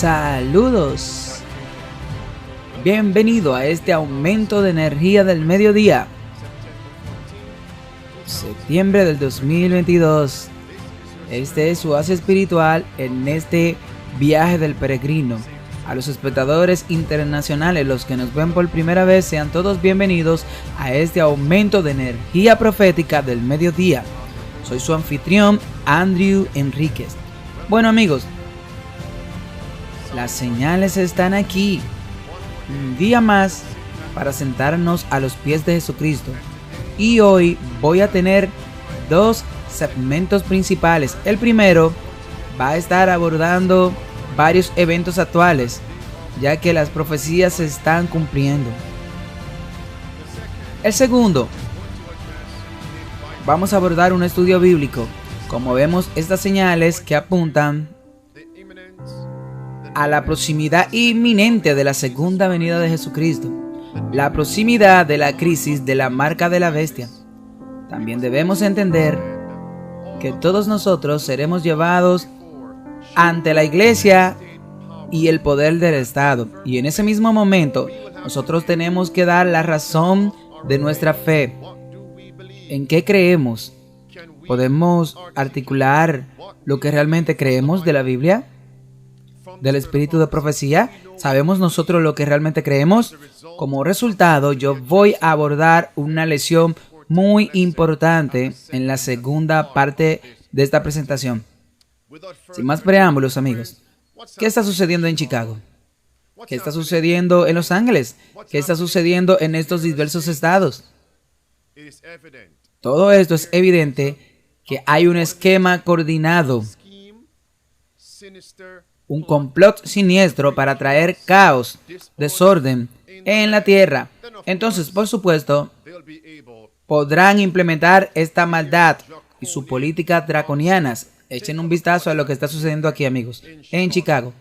Saludos. Bienvenido a este aumento de energía del mediodía. Septiembre del 2022. Este es su oasis espiritual en este viaje del peregrino. A los espectadores internacionales, los que nos ven por primera vez, sean todos bienvenidos a este aumento de energía profética del mediodía. Soy su anfitrión, Andrew Enríquez. Bueno amigos, las señales están aquí. Un día más para sentarnos a los pies de Jesucristo. Y hoy voy a tener dos segmentos principales. El primero va a estar abordando varios eventos actuales, ya que las profecías se están cumpliendo. El segundo, vamos a abordar un estudio bíblico. Como vemos, estas señales que apuntan a la proximidad inminente de la segunda venida de Jesucristo, la proximidad de la crisis de la marca de la bestia. También debemos entender que todos nosotros seremos llevados ante la iglesia y el poder del Estado, y en ese mismo momento nosotros tenemos que dar la razón de nuestra fe. ¿En qué creemos? ¿Podemos articular lo que realmente creemos de la Biblia? ¿Del espíritu de profecía? ¿Sabemos nosotros lo que realmente creemos? Como resultado, yo voy a abordar una lección muy importante en la segunda parte de esta presentación. Sin más preámbulos, amigos, ¿qué está sucediendo en Chicago? ¿Qué está sucediendo en Los Ángeles? ¿Qué está sucediendo en estos diversos estados? Todo esto es evidente que hay un esquema coordinado, un complot siniestro para traer caos, desorden en la tierra. Entonces, por supuesto, podrán implementar esta maldad y su política draconianas. Echen un vistazo a lo que está sucediendo aquí, amigos, en Chicago.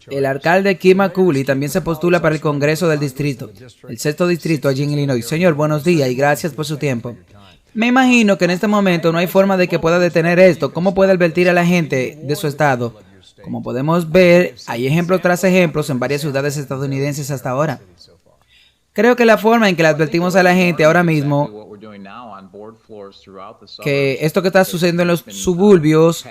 El alcalde Kim McCulley también se postula para el Congreso del Distrito, el sexto distrito allí en Illinois. Señor, buenos días y gracias por su tiempo. Me imagino que en este momento no hay forma de que pueda detener esto. ¿Cómo puede advertir a la gente de su estado? Como podemos ver, hay ejemplos tras ejemplos en varias ciudades estadounidenses hasta ahora. Creo que la forma en que le advertimos a la gente ahora mismo que esto que está sucediendo en los suburbios,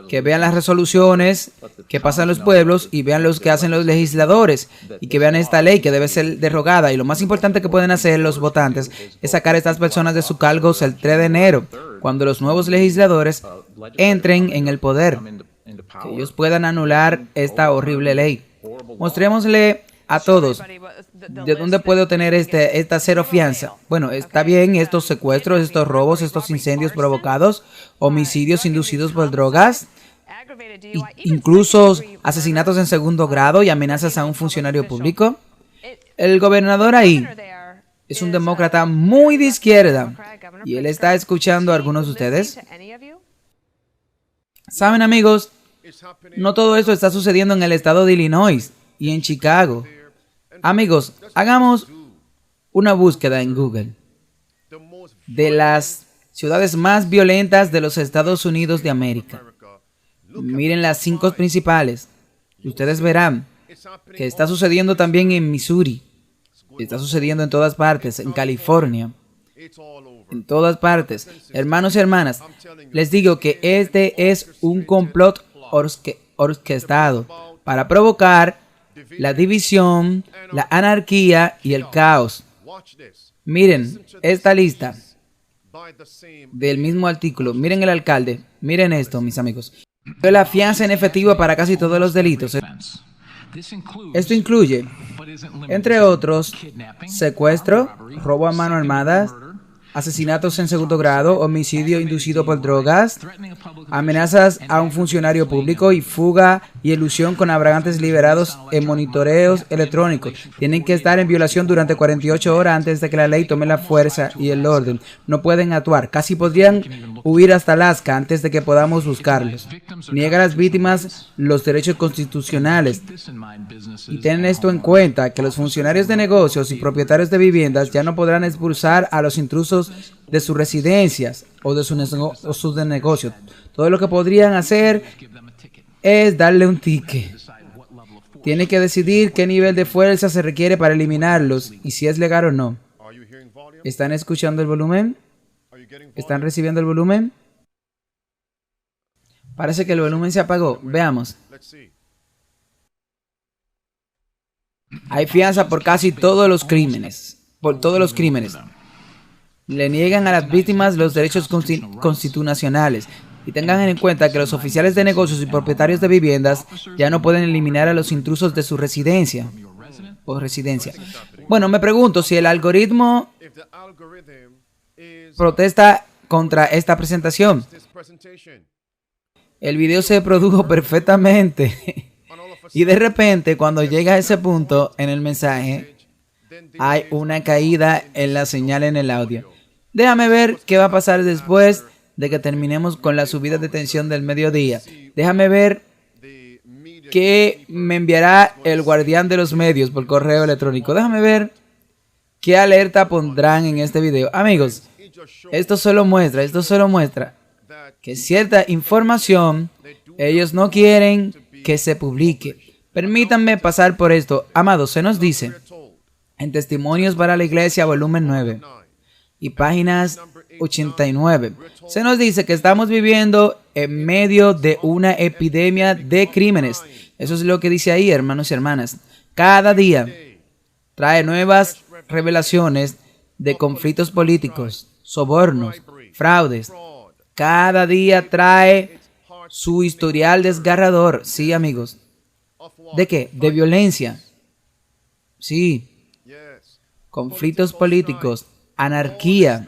que vean las resoluciones que pasan en los pueblos y vean los que hacen los legisladores y que vean esta ley que debe ser derogada. Y lo más importante que pueden hacer los votantes es sacar a estas personas de sus cargos el 3 de enero, cuando los nuevos legisladores entren en el poder, que ellos puedan anular esta horrible ley. Mostrémosle a todos de dónde puede obtener esta cero fianza. Bueno, está bien estos secuestros, estos robos, estos incendios provocados, homicidios inducidos por drogas, incluso asesinatos en segundo grado y amenazas a un funcionario público. El gobernador ahí es un demócrata muy de izquierda y él está escuchando a algunos de ustedes. Saben, amigos, no todo esto está sucediendo en el estado de Illinois y en Chicago. Amigos, hagamos una búsqueda en Google de las ciudades más violentas de los Estados Unidos de América. Miren las 5 principales. Ustedes verán que está sucediendo también en Missouri. Está sucediendo en todas partes, en California. En todas partes. Hermanos y hermanas, les digo que este es un complot orquestado para provocar la división, la anarquía y el caos. Miren esta lista del mismo artículo. Miren el alcalde. Miren esto, mis amigos. La fianza en efectivo para casi todos los delitos. Esto incluye, entre otros, secuestro, robo a mano armada, asesinatos en segundo grado, homicidio inducido por drogas, amenazas a un funcionario público y fuga y elusión con abragantes liberados en monitoreos electrónicos. Tienen que estar en violación durante 48 horas antes de que la ley tome la fuerza y el orden. No pueden actuar. Casi podrían huir hasta Alaska antes de que podamos buscarlos. Niega a las víctimas los derechos constitucionales. Y ten esto en cuenta, que los funcionarios de negocios y propietarios de viviendas ya no podrán expulsar a los intrusos de sus residencias o de sus negocios. Todo lo que podrían hacer es darle un ticket. Tiene que decidir qué nivel de fuerza se requiere para eliminarlos y si es legal o no. ¿Están escuchando el volumen? ¿Están recibiendo el volumen? Parece que el volumen se apagó. Veamos. Hay fianza por casi todos los crímenes. Por todos los crímenes. Le niegan a las víctimas los derechos constitucionales. Y tengan en cuenta que los oficiales de negocios y propietarios de viviendas ya no pueden eliminar a los intrusos de su residencia. O residencia. Bueno, me pregunto si el algoritmo protesta contra esta presentación. El video se produjo perfectamente. Y de repente, cuando llega a ese punto en el mensaje, hay una caída en la señal en el audio. Déjame ver qué va a pasar después de que terminemos con la subida de tensión del mediodía. Déjame ver qué me enviará el guardián de los medios por correo electrónico. Déjame ver qué alerta pondrán en este video. Amigos, esto solo muestra que cierta información ellos no quieren que se publique. Permítanme pasar por esto. Amados, se nos dice en Testimonios para la Iglesia, volumen 9 y páginas 89. Se nos dice que estamos viviendo en medio de una epidemia de crímenes. Eso es lo que dice ahí, hermanos y hermanas. Cada día trae nuevas revelaciones de conflictos políticos, sobornos, fraudes. Cada día trae su historial desgarrador. Sí, amigos. ¿De qué? De violencia. Sí. Conflictos políticos, anarquía,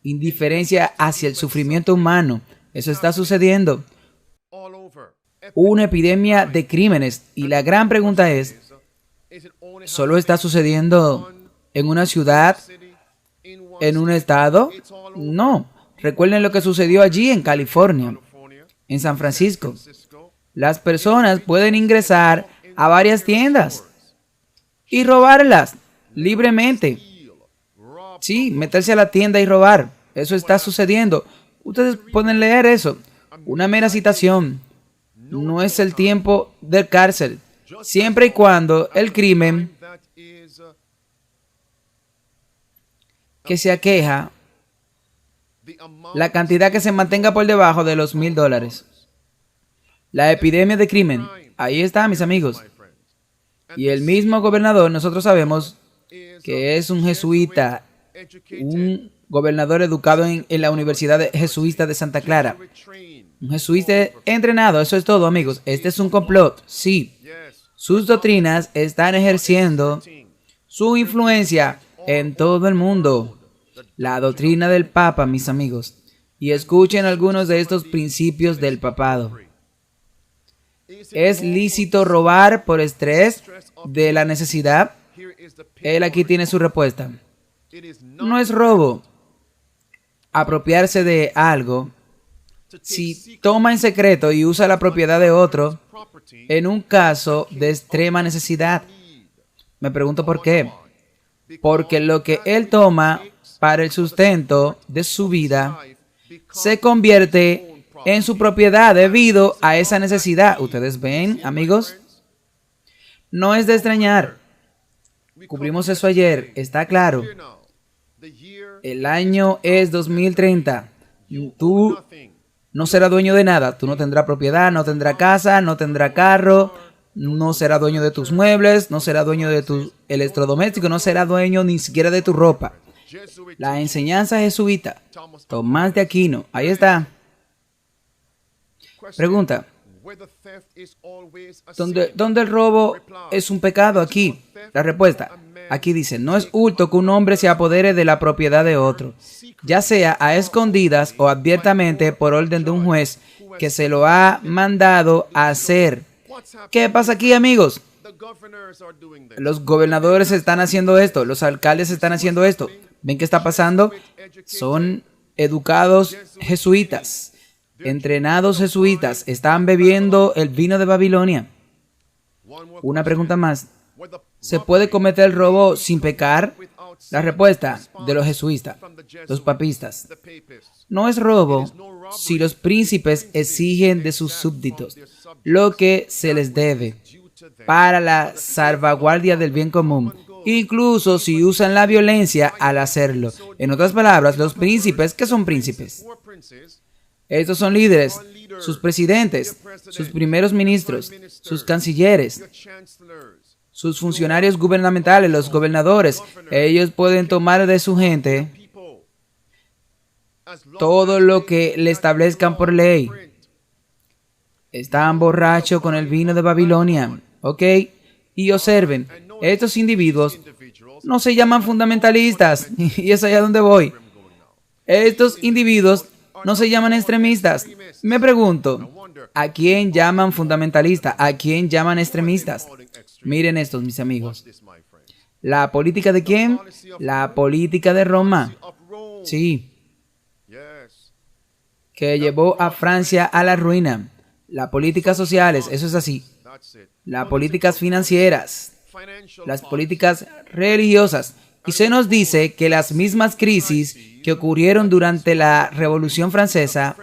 indiferencia hacia el sufrimiento humano. Eso está sucediendo. Una epidemia de crímenes. Y la gran pregunta es, ¿solo está sucediendo en una ciudad, en un estado? No. Recuerden lo que sucedió allí en California, en San Francisco. Las personas pueden ingresar a varias tiendas y robarlas libremente. Sí, meterse a la tienda y robar. Eso está sucediendo. Ustedes pueden leer eso. Una mera citación. No es el tiempo de cárcel. Siempre y cuando el crimen que se aqueja, la cantidad que se mantenga por debajo de los $1,000. La epidemia de crimen. Ahí está, mis amigos. Y el mismo gobernador, nosotros sabemos que es un jesuita, un gobernador educado en la Universidad Jesuita de Santa Clara. Un jesuita entrenado, eso es todo, amigos. Este es un complot, sí. Sus doctrinas están ejerciendo su influencia en todo el mundo. La doctrina del Papa, mis amigos. Y escuchen algunos de estos principios del papado. ¿Es lícito robar por estrés de la necesidad? Él aquí tiene su respuesta. No es robo apropiarse de algo si toma en secreto y usa la propiedad de otro en un caso de extrema necesidad. Me pregunto por qué. Porque lo que él toma para el sustento de su vida se convierte en su propiedad debido a esa necesidad. ¿Ustedes ven, amigos? No es de extrañar. Cubrimos eso ayer, está claro. El año es 2030. Tú no serás dueño de nada. Tú no tendrás propiedad, no tendrás casa, no tendrás carro, no serás dueño de tus muebles, no serás dueño de tus electrodomésticos, no serás dueño ni siquiera de tu ropa. La enseñanza jesuita, Tomás de Aquino, ahí está. Pregunta, ¿dónde el robo es un pecado aquí? La respuesta, aquí dice, no es hurto que un hombre se apodere de la propiedad de otro, ya sea a escondidas o abiertamente por orden de un juez que se lo ha mandado a hacer. ¿Qué pasa aquí, amigos? Los gobernadores están haciendo esto, los alcaldes están haciendo esto. ¿Ven qué está pasando? Son educados jesuitas, entrenados jesuitas, están bebiendo el vino de Babilonia. Una pregunta más. ¿Se puede cometer el robo sin pecar? La respuesta de los jesuitas, los papistas. No es robo si los príncipes exigen de sus súbditos. lo que se les debe para la salvaguardia del bien común, incluso si usan la violencia al hacerlo. En otras palabras, los príncipes, ¿qué son príncipes? Estos son líderes, sus presidentes, sus primeros ministros, sus cancilleres, sus funcionarios gubernamentales, los gobernadores. Ellos pueden tomar de su gente todo lo que le establezcan por ley. Están borrachos con el vino de Babilonia, ¿ok? Y observen, estos individuos no se llaman fundamentalistas, y es allá donde voy. Estos individuos no se llaman extremistas. Me pregunto, ¿a quién llaman fundamentalista? ¿A quién llaman extremistas? Miren estos, mis amigos. ¿La política de quién? La política de Roma. Sí. Que llevó a Francia a la ruina. Las políticas sociales, eso es así. Las políticas financieras. Las políticas religiosas. Y se nos dice que las mismas crisis que ocurrieron durante la Revolución Francesa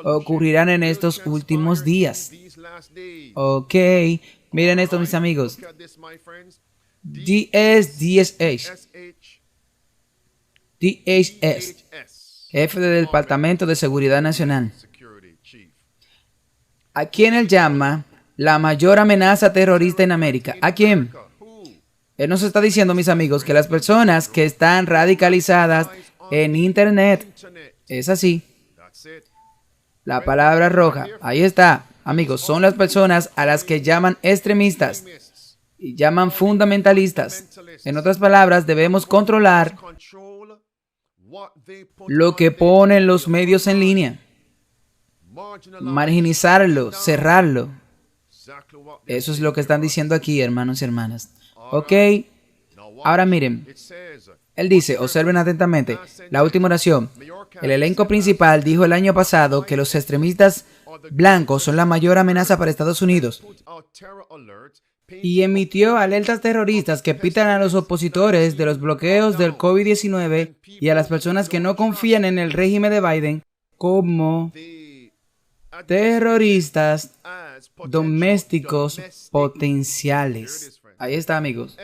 ocurrirán en estos últimos días. Ok, miren esto, mis amigos. DHS, jefe del Departamento de Seguridad Nacional. ¿A quién él llama la mayor amenaza terrorista en América? ¿A quién? Él nos está diciendo, mis amigos, que las personas que están radicalizadas en Internet, es así. La palabra roja, ahí está, amigos, son las personas a las que llaman extremistas y llaman fundamentalistas. En otras palabras, debemos controlar lo que ponen los medios en línea, marginalizarlo, cerrarlo. Eso es lo que están diciendo aquí, hermanos y hermanas. Ok, ahora miren, él dice, observen atentamente, la última oración. El elenco principal dijo el año pasado que los extremistas blancos son la mayor amenaza para Estados Unidos y emitió alertas terroristas que pitan a los opositores de los bloqueos del COVID-19 y a las personas que no confían en el régimen de Biden como terroristas domésticos potenciales. Ahí está, amigos.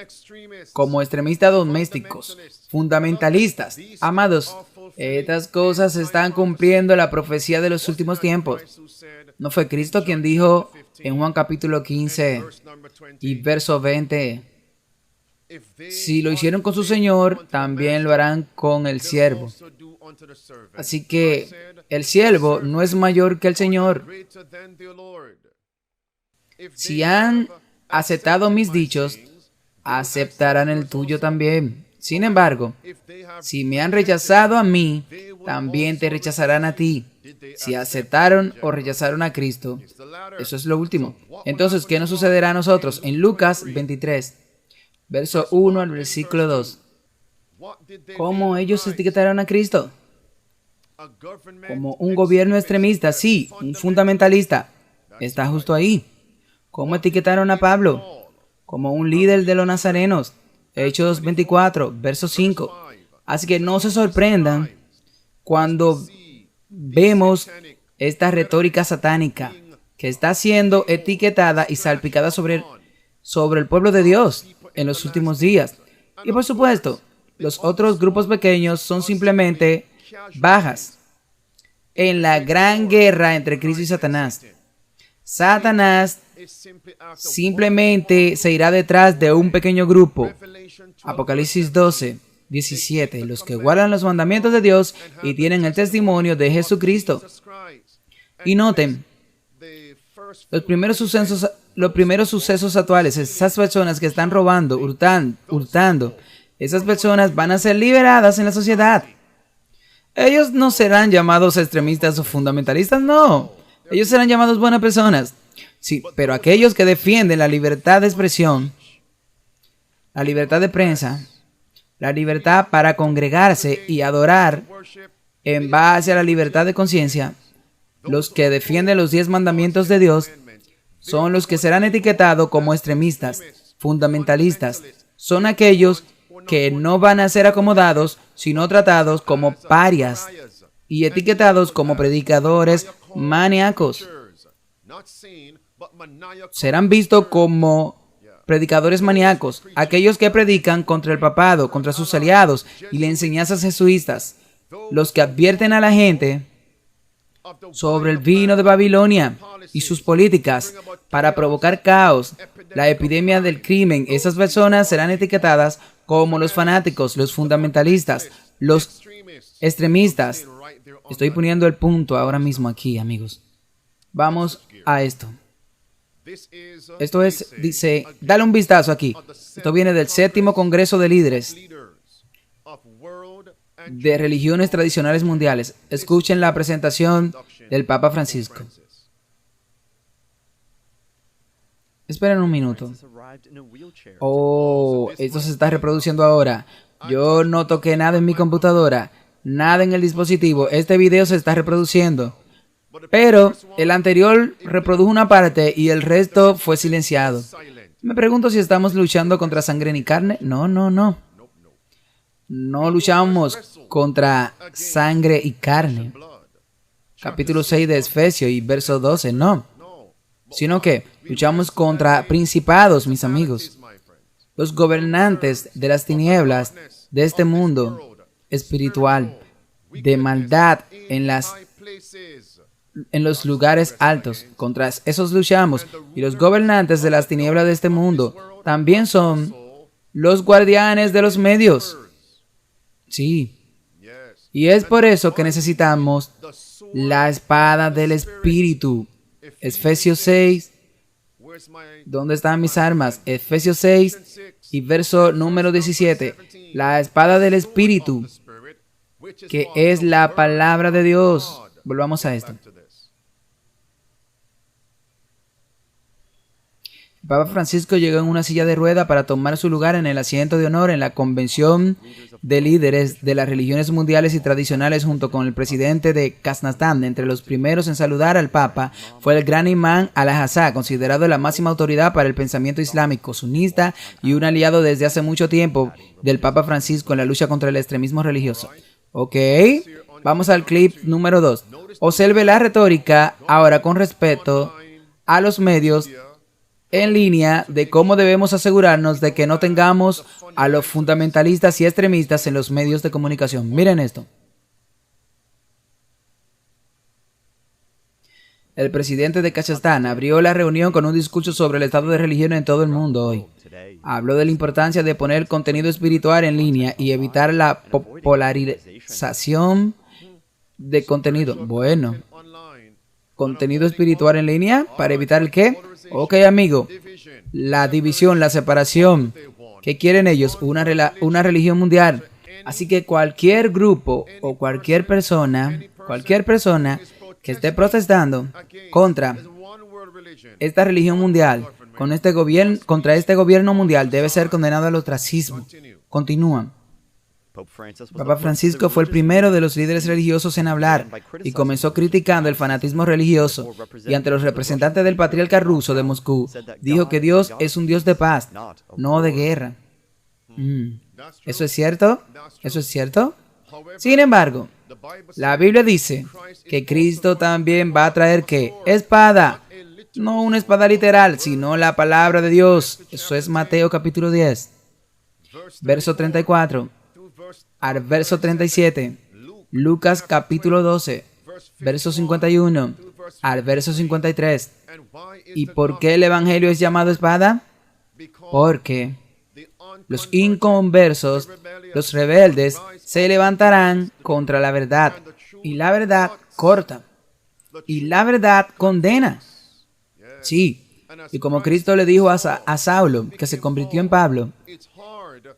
Como extremistas domésticos, fundamentalistas. Amados, estas cosas están cumpliendo la profecía de los últimos tiempos. ¿No fue Cristo quien dijo en Juan capítulo 15 y verso 20? Si lo hicieron con su Señor, también lo harán con el siervo. Así que el siervo no es mayor que el Señor. Si han aceptado mis dichos, aceptarán el tuyo también. Sin embargo, si me han rechazado a mí, también te rechazarán a ti. Si aceptaron o rechazaron a Cristo, eso es lo último. Entonces, ¿qué nos sucederá a nosotros? En Lucas 23, verso 1 al versículo 2. ¿Cómo ellos etiquetaron a Cristo? Como un gobierno extremista, sí, un fundamentalista. Está justo ahí. ¿Cómo etiquetaron a Pablo? Como un líder de los nazarenos. Hechos 24, verso 5. Así que no se sorprendan cuando vemos esta retórica satánica que está siendo etiquetada y salpicada sobre el pueblo de Dios en los últimos días. Y por supuesto, los otros grupos pequeños son simplemente bajas en la gran guerra entre Cristo y Satanás. Satanás simplemente se irá detrás de un pequeño grupo. Apocalipsis 12, 17. Los que guardan los mandamientos de Dios y tienen el testimonio de Jesucristo. Y noten, los primeros sucesos actuales, esas personas que están robando, hurtando, esas personas van a ser liberadas en la sociedad. Ellos no serán llamados extremistas o fundamentalistas, no. Ellos serán llamados buenas personas. Sí, pero aquellos que defienden la libertad de expresión, la libertad de prensa, la libertad para congregarse y adorar en base a la libertad de conciencia, los que defienden los 10 mandamientos de Dios, son los que serán etiquetados como extremistas, fundamentalistas. Son aquellos que no van a ser acomodados, sino tratados como parias y etiquetados como predicadores maníacos. serán vistos como predicadores maníacos, aquellos que predican contra el papado, contra sus aliados y las enseñanzas jesuitas, los que advierten a la gente sobre el vino de Babilonia y sus políticas para provocar caos, la epidemia del crimen. Esas personas serán etiquetadas como los fanáticos, los fundamentalistas, los extremistas. Estoy poniendo el punto ahora mismo aquí, amigos. Vamos a esto. Esto es, dice, dale un vistazo aquí. Esto viene del 7º Congreso de Líderes de Religiones Tradicionales Mundiales. Escuchen la presentación del Papa Francisco. Esperen un minuto. Oh, esto se está reproduciendo ahora. Yo no toqué nada en mi computadora, nada en el dispositivo. Este video se está reproduciendo. Pero el anterior reprodujo una parte y el resto fue silenciado. Me pregunto si estamos luchando contra sangre ni carne. No. No luchamos contra sangre y carne. Capítulo 6 de Efesios y verso 12, no. Sino que luchamos contra principados, mis amigos. Los gobernantes de las tinieblas de este mundo espiritual, de maldad en los lugares altos. Contra esos luchamos. Y los gobernantes de las tinieblas de este mundo también son los guardianes de los medios. Sí. Y es por eso que necesitamos la espada del Espíritu. Efesios 6. ¿Dónde están mis armas? Efesios 6 y verso número 17. La espada del Espíritu, que es la palabra de Dios. Volvamos a esto. El Papa Francisco llegó en una silla de rueda para tomar su lugar en el asiento de honor en la Convención de Líderes de las Religiones Mundiales y Tradicionales junto con el presidente de Kazajstán. Entre los primeros en saludar al Papa fue el gran imán Al-Aqsa, considerado la máxima autoridad para el pensamiento islámico sunita y un aliado desde hace mucho tiempo del Papa Francisco en la lucha contra el extremismo religioso. Ok, vamos al clip número 2. Observe la retórica ahora con respecto a los medios en línea de cómo debemos asegurarnos de que no tengamos a los fundamentalistas y extremistas en los medios de comunicación. Miren esto. El presidente de Kazajstán abrió la reunión con un discurso sobre el estado de religión en todo el mundo hoy. Habló de la importancia de poner contenido espiritual en línea y evitar la polarización de contenido. Bueno, contenido espiritual en línea para evitar el qué. Ok, amigo, la división, la separación. ¿Qué quieren ellos? Una religión mundial. Así que cualquier grupo o cualquier persona que esté protestando contra esta religión mundial, contra este gobierno mundial, debe ser condenado al ostracismo. Continúan. Papa Francisco fue el primero de los líderes religiosos en hablar y comenzó criticando el fanatismo religioso, y ante los representantes del patriarca ruso de Moscú dijo que Dios es un Dios de paz, no de guerra. ¿Eso es cierto? ¿Eso es cierto? Sin embargo, la Biblia dice que Cristo también va a traer ¿qué? Espada. No una espada literal, sino la palabra de Dios. Eso es Mateo capítulo 10, verso 34. Al verso 37, Lucas capítulo 12, verso 51, al verso 53. ¿Y por qué el Evangelio es llamado espada? Porque los inconversos, los rebeldes, se levantarán contra la verdad, y la verdad corta, y la verdad condena. Sí, y como Cristo le dijo a Saulo, que se convirtió en Pablo,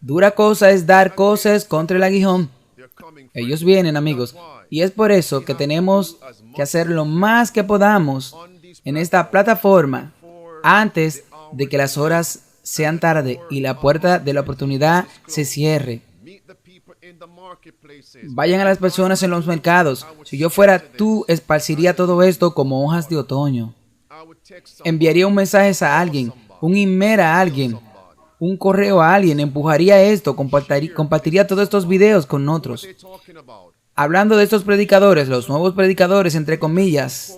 dura cosa es dar cosas contra el aguijón. Ellos vienen, amigos, y es por eso que tenemos que hacer lo más que podamos en esta plataforma antes de que las horas sean tarde y la puerta de la oportunidad se cierre. Vayan a las personas en los mercados. Si yo fuera tú, esparciría todo esto como hojas de otoño. Enviaría un mensaje a alguien, un email a alguien, un correo a alguien, empujaría esto, compartiría todos estos videos con otros. Hablando de estos predicadores, los nuevos predicadores, entre comillas,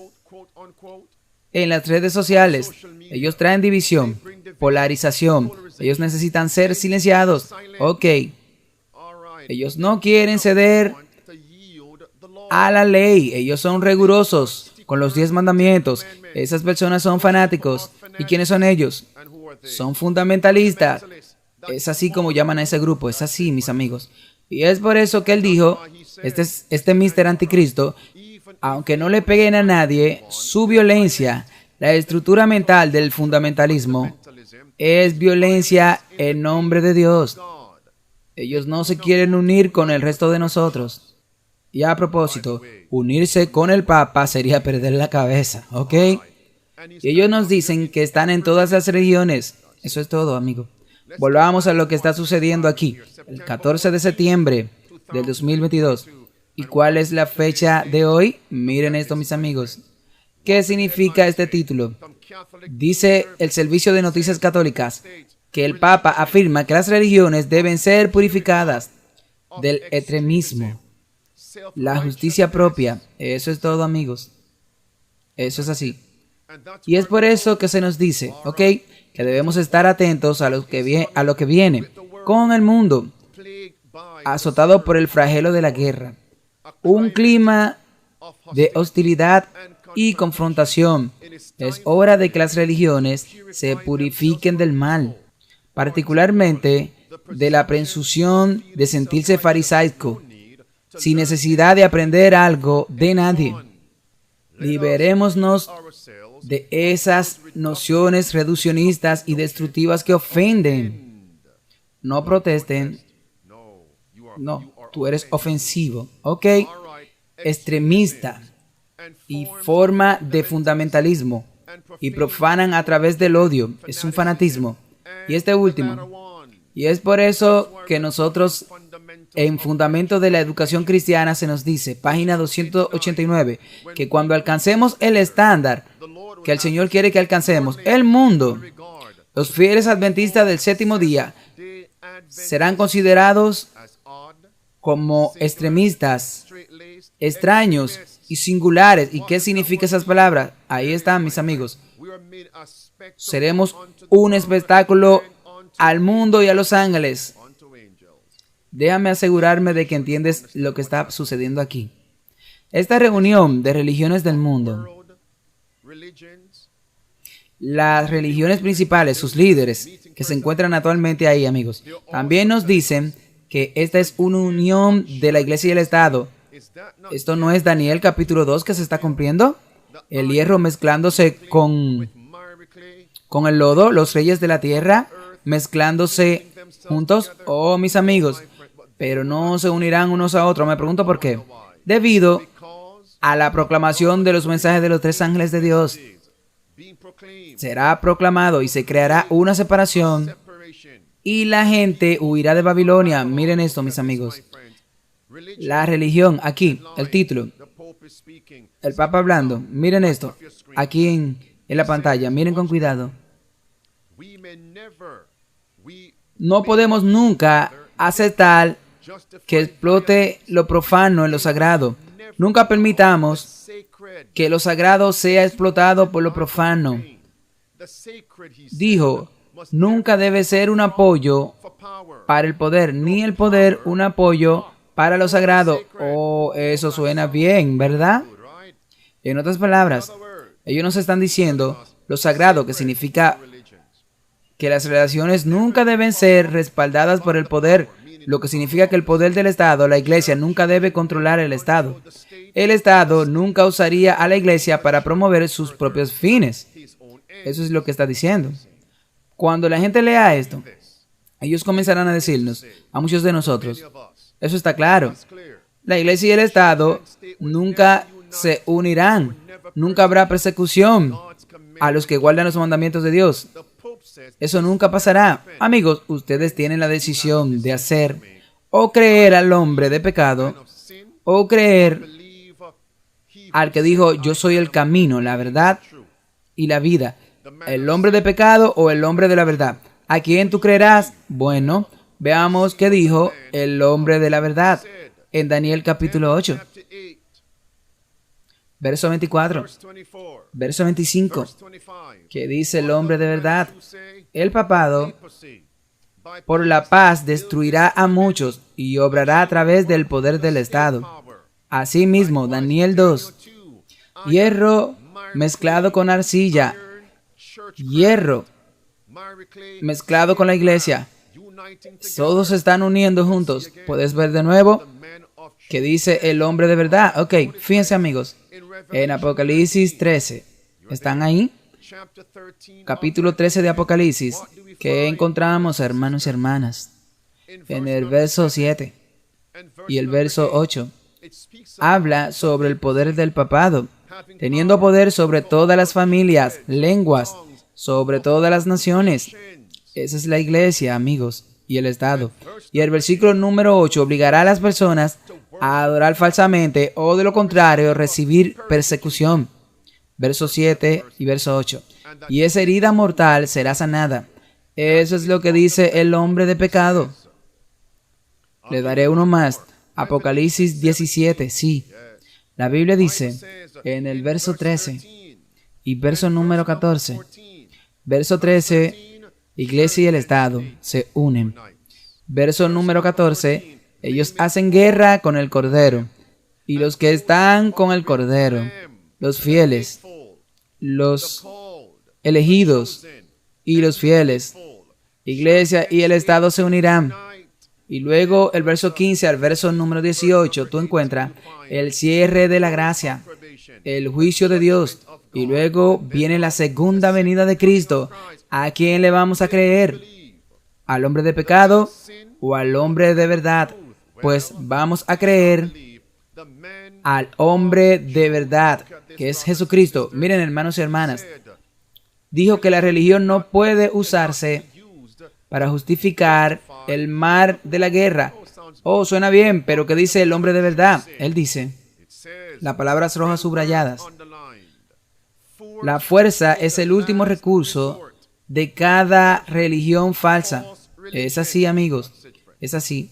en las redes sociales. Ellos traen división, polarización. Ellos necesitan ser silenciados. Ok. Ellos no quieren ceder a la ley. Ellos son rigurosos con los 10 mandamientos. Esas personas son fanáticos. ¿Y quiénes son ellos? Son fundamentalistas. Es así como llaman a ese grupo. Es así, mis amigos. Y es por eso que él dijo, este Mr. Anticristo, aunque no le peguen a nadie, su violencia, la estructura mental del fundamentalismo, es violencia en nombre de Dios. Ellos no se quieren unir con el resto de nosotros. Y a propósito, unirse con el Papa sería perder la cabeza, ¿ok? Y ellos nos dicen que están en todas las religiones. Eso es todo, amigo. Volvamos a lo que está sucediendo aquí, el 14 de septiembre del 2022. ¿Y cuál es la fecha de hoy? Miren esto, mis amigos. ¿Qué significa este título? Dice el Servicio de Noticias Católicas que el Papa afirma que las religiones deben ser purificadas del extremismo, la justicia propia. Eso es todo, amigos. Eso es así. Y es por eso que se nos dice, ¿ok?, que debemos estar atentos a lo que viene con el mundo, azotado por el flagelo de la guerra. Un clima de hostilidad y confrontación. Es hora de que las religiones se purifiquen del mal, particularmente de la presunción de sentirse farisaico, sin necesidad de aprender algo de nadie. Liberémonos de esas nociones reduccionistas y destructivas que ofenden. No protesten. No, tú eres ofensivo, ¿ok? Extremista y forma de fundamentalismo y profanan a través del odio. Es un fanatismo. Y este último. Y es por eso que nosotros, en Fundamento de la Educación Cristiana, se nos dice, página 289, que cuando alcancemos el estándar que el Señor quiere que alcancemos, el mundo, los fieles adventistas del séptimo día, serán considerados como extremistas, extraños y singulares. ¿Y qué significan esas palabras? Ahí están, mis amigos. Seremos un espectáculo al mundo y a los ángeles. Déjame asegurarme de que entiendes lo que está sucediendo aquí. Esta reunión de religiones del mundo, las religiones principales, sus líderes, que se encuentran actualmente ahí, amigos, también nos dicen que esta es una unión de la iglesia y el Estado. ¿Esto no es Daniel capítulo 2 que se está cumpliendo? El hierro mezclándose con el lodo, los reyes de la tierra mezclándose juntos. Oh, mis amigos, pero no se unirán unos a otros. Me pregunto por qué. Debido a la proclamación de los mensajes de los 3 ángeles de Dios. Será proclamado y se creará una separación y la gente huirá de Babilonia. Miren esto, mis amigos. La religión, aquí, el título. El Papa hablando. Miren esto, aquí en la pantalla. Miren con cuidado. No podemos nunca aceptar que explote lo profano en lo sagrado. Nunca permitamos que lo sagrado sea explotado por lo profano. Dijo, nunca debe ser un apoyo para el poder, ni el poder un apoyo para lo sagrado. Oh, eso suena bien, ¿verdad? En otras palabras, ellos nos están diciendo lo sagrado, que significa que las relaciones nunca deben ser respaldadas por el poder, lo que significa que el poder del Estado, la Iglesia, nunca debe controlar el Estado. El Estado nunca usaría a la Iglesia para promover sus propios fines. Eso es lo que está diciendo. Cuando la gente lea esto, ellos comenzarán a decirnos, a muchos de nosotros, eso está claro. La Iglesia y el Estado nunca se unirán. Nunca habrá persecución a los que guardan los mandamientos de Dios. Eso nunca pasará. Amigos, ustedes tienen la decisión de hacer o creer al hombre de pecado o creer al que dijo, yo soy el camino, la verdad y la vida. El hombre de pecado o el hombre de la verdad. ¿A quién tú creerás? Bueno, veamos qué dijo el hombre de la verdad en Daniel capítulo 8. Verso 24. Verso 25. Que dice el hombre de verdad. El papado por la paz destruirá a muchos y obrará a través del poder del Estado. Asimismo, Daniel 2. Hierro mezclado con arcilla. Hierro mezclado con la iglesia. Todos se están uniendo juntos. ¿Puedes ver de nuevo? ¿Qué dice el hombre de verdad? Ok, fíjense amigos. En Apocalipsis 13. ¿Están ahí? Capítulo 13 de Apocalipsis. ¿Qué encontramos, hermanos y hermanas? En el verso 7 y el verso 8. Habla sobre el poder del papado, teniendo poder sobre todas las familias, lenguas, sobre todas las naciones. Esa es la iglesia, amigos, y el Estado. Y el versículo número 8 obligará a las personas a adorar falsamente o de lo contrario recibir persecución. Verso 7 y verso 8. Y esa herida mortal será sanada. Eso es lo que dice el hombre de pecado. Le daré uno más. Apocalipsis 17, sí. La Biblia dice en el verso 13 y verso número 14. Verso 13, iglesia y el Estado se unen. Verso número 14, ellos hacen guerra con el Cordero. Y los que están con el Cordero, los fieles, los elegidos y los fieles, iglesia y el Estado se unirán. Y luego el verso 15 al verso número 18, tú encuentras el cierre de la gracia, el juicio de Dios. Y luego viene la segunda venida de Cristo. ¿A quién le vamos a creer? ¿Al hombre de pecado o al hombre de verdad? Pues vamos a creer al hombre de verdad, que es Jesucristo. Miren, hermanos y hermanas, dijo que la religión no puede usarse para justificar el mal de la guerra. Oh, suena bien, pero ¿qué dice el hombre de verdad? Él dice, las palabras rojas subrayadas, la fuerza es el último recurso de cada religión falsa. Es así, amigos, es así.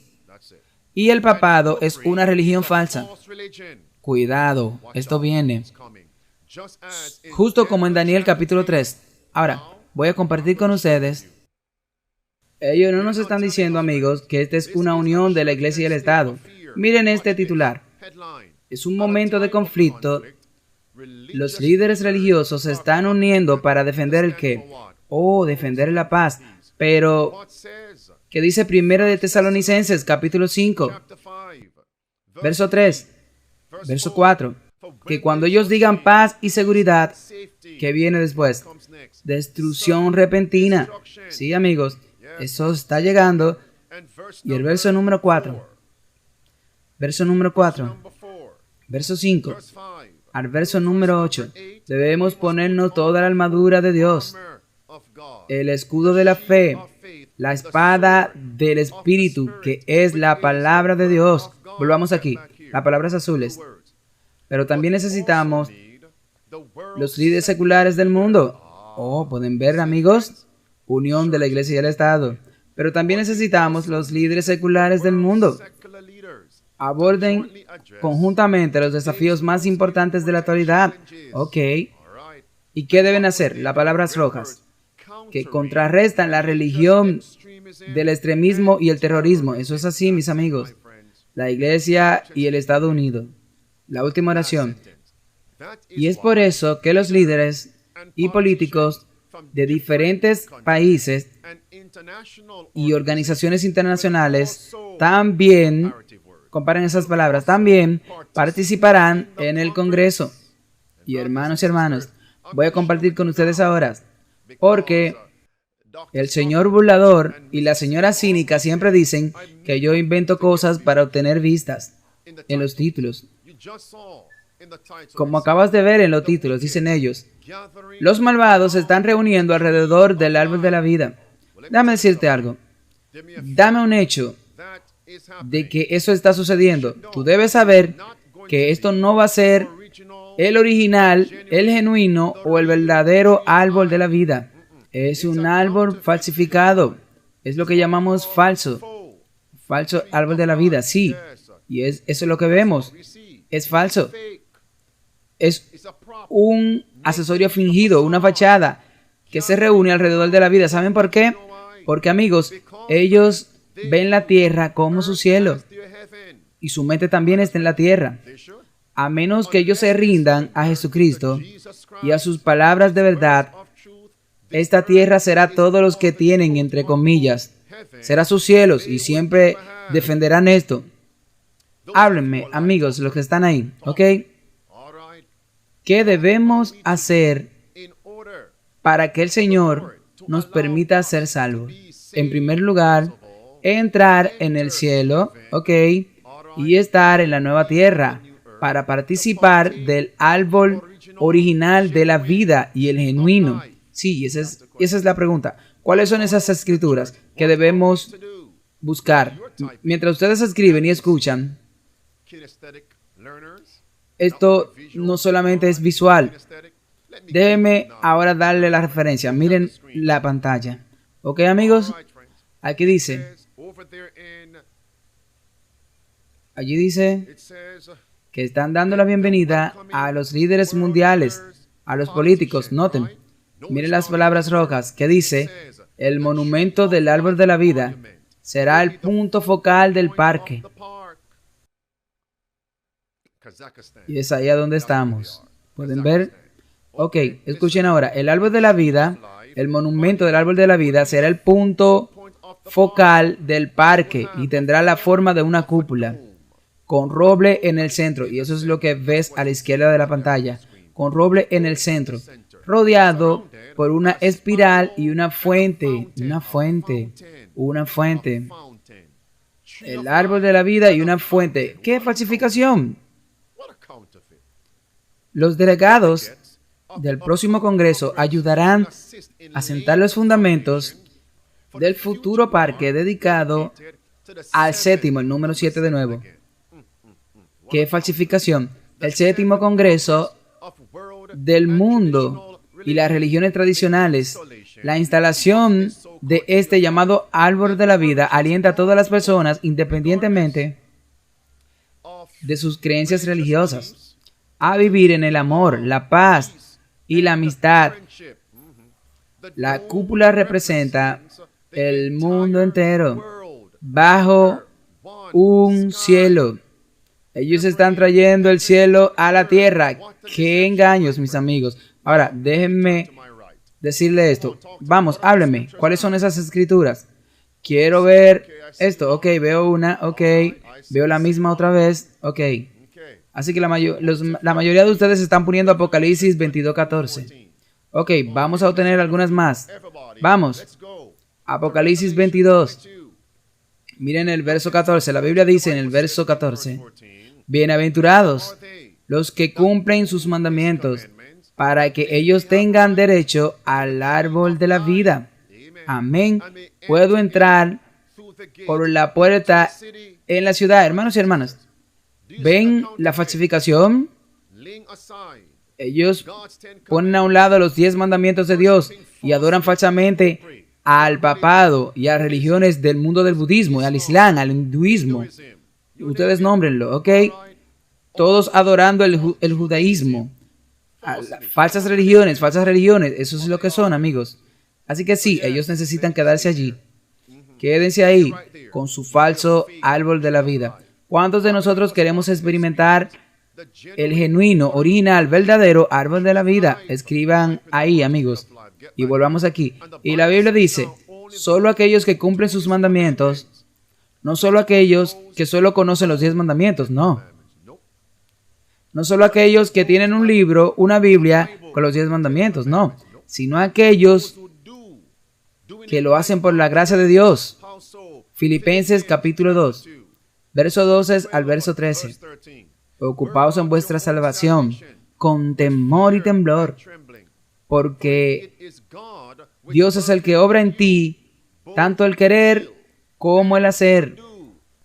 Y el papado es una religión falsa. Cuidado, esto viene. Justo como en Daniel capítulo 3. Ahora, voy a compartir con ustedes. Ellos no nos están diciendo, amigos, que esta es una unión de la iglesia y el Estado. Miren este titular. Es un momento de conflicto. Los líderes religiosos se están uniendo para defender el qué. Oh, defender la paz. Pero, ¿qué dice Primera de Tesalonicenses, capítulo 5? Verso 3. Verso 4. Que cuando ellos digan paz y seguridad, ¿qué viene después? Destrucción repentina. Sí, amigos. Eso está llegando. Y el verso número 4. Verso número 4. Verso 5. Al verso número 8. Debemos ponernos toda la armadura de Dios. El escudo de la fe. La espada del Espíritu, que es la palabra de Dios. Volvamos aquí. Las palabras azules. Pero también necesitamos los líderes seculares del mundo. Oh, ¿pueden ver, amigos? Unión de la iglesia y el Estado. Pero también necesitamos los líderes seculares del mundo. Aborden conjuntamente los desafíos más importantes de la actualidad. Ok. ¿Y qué deben hacer? Las palabras rojas, que contrarrestan la religión del extremismo y el terrorismo. Eso es así, mis amigos. La iglesia y el Estado unido. La última oración. Y es por eso que los líderes y políticos de diferentes países y organizaciones internacionales también, comparen esas palabras, también participarán en el Congreso. Y hermanos y hermanas, voy a compartir con ustedes ahora, porque el señor burlador y la señora cínica siempre dicen que yo invento cosas para obtener vistas en los títulos. Como acabas de ver en los títulos, dicen ellos, los malvados se están reuniendo alrededor del árbol de la vida. Déjame decirte algo. Dame un hecho de que eso está sucediendo. Tú debes saber que esto no va a ser el original, el genuino o el verdadero árbol de la vida. Es un árbol falsificado. Es lo que llamamos falso. Falso árbol de la vida, sí. Y eso es lo que vemos. Es falso. es un accesorio fingido, una fachada que se reúne alrededor de la vida. ¿Saben por qué? Porque, amigos, ellos ven la tierra como su cielo y su mente también está en la tierra. A menos que ellos se rindan a Jesucristo y a sus palabras de verdad, esta tierra será todos los que tienen, entre comillas, será sus cielos y siempre defenderán esto. Háblenme, amigos, los que están ahí, ¿ok? ¿Qué debemos hacer para que el Señor nos permita ser salvos? En primer lugar, entrar en el cielo, ¿ok? Y estar en la nueva tierra para participar del árbol original de la vida y el genuino. Sí, esa es la pregunta. ¿Cuáles son esas escrituras que debemos buscar? Mientras ustedes escriben y escuchan, esto no solamente es visual. Déjenme ahora darle la referencia. Miren la pantalla. ¿Ok, amigos? Aquí dice. Allí dice que están dando la bienvenida a los líderes mundiales, a los políticos. Noten. Miren las palabras rojas que dice: el monumento del árbol de la vida será el punto focal del parque. Y es ahí a donde estamos. ¿Pueden ver? Ok, escuchen ahora. El árbol de la vida, el monumento del árbol de la vida será el punto focal del parque y tendrá la forma de una cúpula con roble en el centro. Y eso es lo que ves a la izquierda de la pantalla. Con roble en el centro, rodeado por una espiral y una fuente. Una fuente. El árbol de la vida y una fuente. ¿Qué falsificación? Los delegados del próximo Congreso ayudarán a sentar los fundamentos del futuro parque dedicado al séptimo, el número 7 de nuevo. ¿Qué falsificación? El séptimo Congreso del mundo y las religiones tradicionales. La instalación de este llamado árbol de la vida alienta a todas las personas, independientemente de sus creencias religiosas, a vivir en el amor, la paz y la amistad. La cúpula representa el mundo entero bajo un cielo. Ellos están trayendo el cielo a la tierra. ¡Qué engaños, mis amigos! Ahora, déjenme decirle esto. Vamos, háblenme. ¿Cuáles son esas escrituras? Quiero ver esto. Ok, veo una. Ok, veo la misma otra vez. Ok. Así que la mayoría de ustedes están poniendo Apocalipsis 22:14. Ok, vamos a obtener algunas más. Vamos. Apocalipsis 22. Miren el verso 14. La Biblia dice en el verso 14: bienaventurados los que cumplen sus mandamientos, para que ellos tengan derecho al árbol de la vida. Amén. Puedo entrar por la puerta en la ciudad. Hermanos y hermanas, ¿ven la falsificación? Ellos ponen a un lado los 10 mandamientos de Dios y adoran falsamente al papado y a religiones del mundo del budismo, al islam, al hinduismo. Ustedes nómbrenlo, ¿ok? Todos adorando el judaísmo. Falsas religiones, eso es lo que son, amigos. Así que sí, ellos necesitan quedarse allí. Quédense ahí con su falso árbol de la vida. ¿Cuántos de nosotros queremos experimentar el genuino, original, verdadero árbol de la vida? Escriban ahí, amigos. Y volvamos aquí. Y la Biblia dice: solo aquellos que cumplen sus mandamientos, no solo aquellos que solo conocen los 10 mandamientos, no. No solo aquellos que tienen un libro, una Biblia con los 10 mandamientos, no. Sino aquellos que lo hacen por la gracia de Dios. Filipenses capítulo 2, verso 12 al verso 13. Ocupaos en vuestra salvación con temor y temblor, porque Dios es el que obra en ti, tanto el querer como el hacer,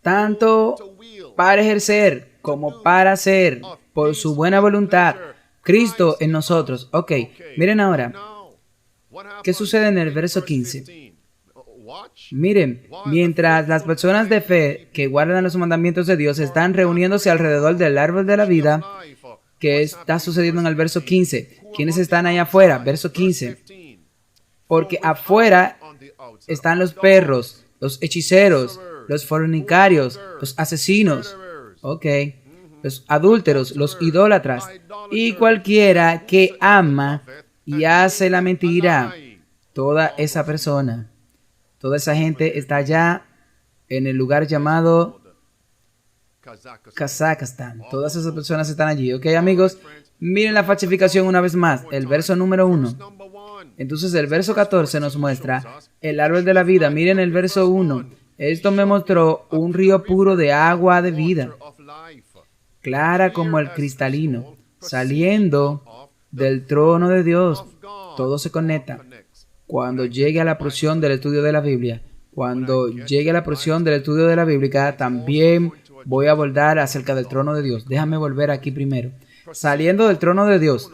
tanto para ejercer como para hacer, por su buena voluntad, Cristo en nosotros. Ok, miren ahora, ¿qué sucede en el verso 15? Miren, mientras las personas de fe que guardan los mandamientos de Dios están reuniéndose alrededor del árbol de la vida ¿Qué está sucediendo en el verso 15? ¿Quiénes están ahí afuera? Verso 15. Porque afuera están los perros, los hechiceros, los fornicarios, los asesinos, los adúlteros, los idólatras y cualquiera que ama y hace la mentira. Toda esa persona, toda esa gente está allá en el lugar llamado Kazajstán. Todas esas personas están allí, ¿ok, amigos? Miren la falsificación una vez más, el verso número 1. Entonces el verso 14 nos muestra el árbol de la vida. Miren el verso 1. Esto me mostró un río puro de agua de vida, clara como el cristalino, saliendo del trono de Dios. Todo se conecta. Cuando llegue a la porción del estudio de la Biblia, también voy a abordar acerca del trono de Dios. Déjame volver aquí primero. Saliendo del trono de Dios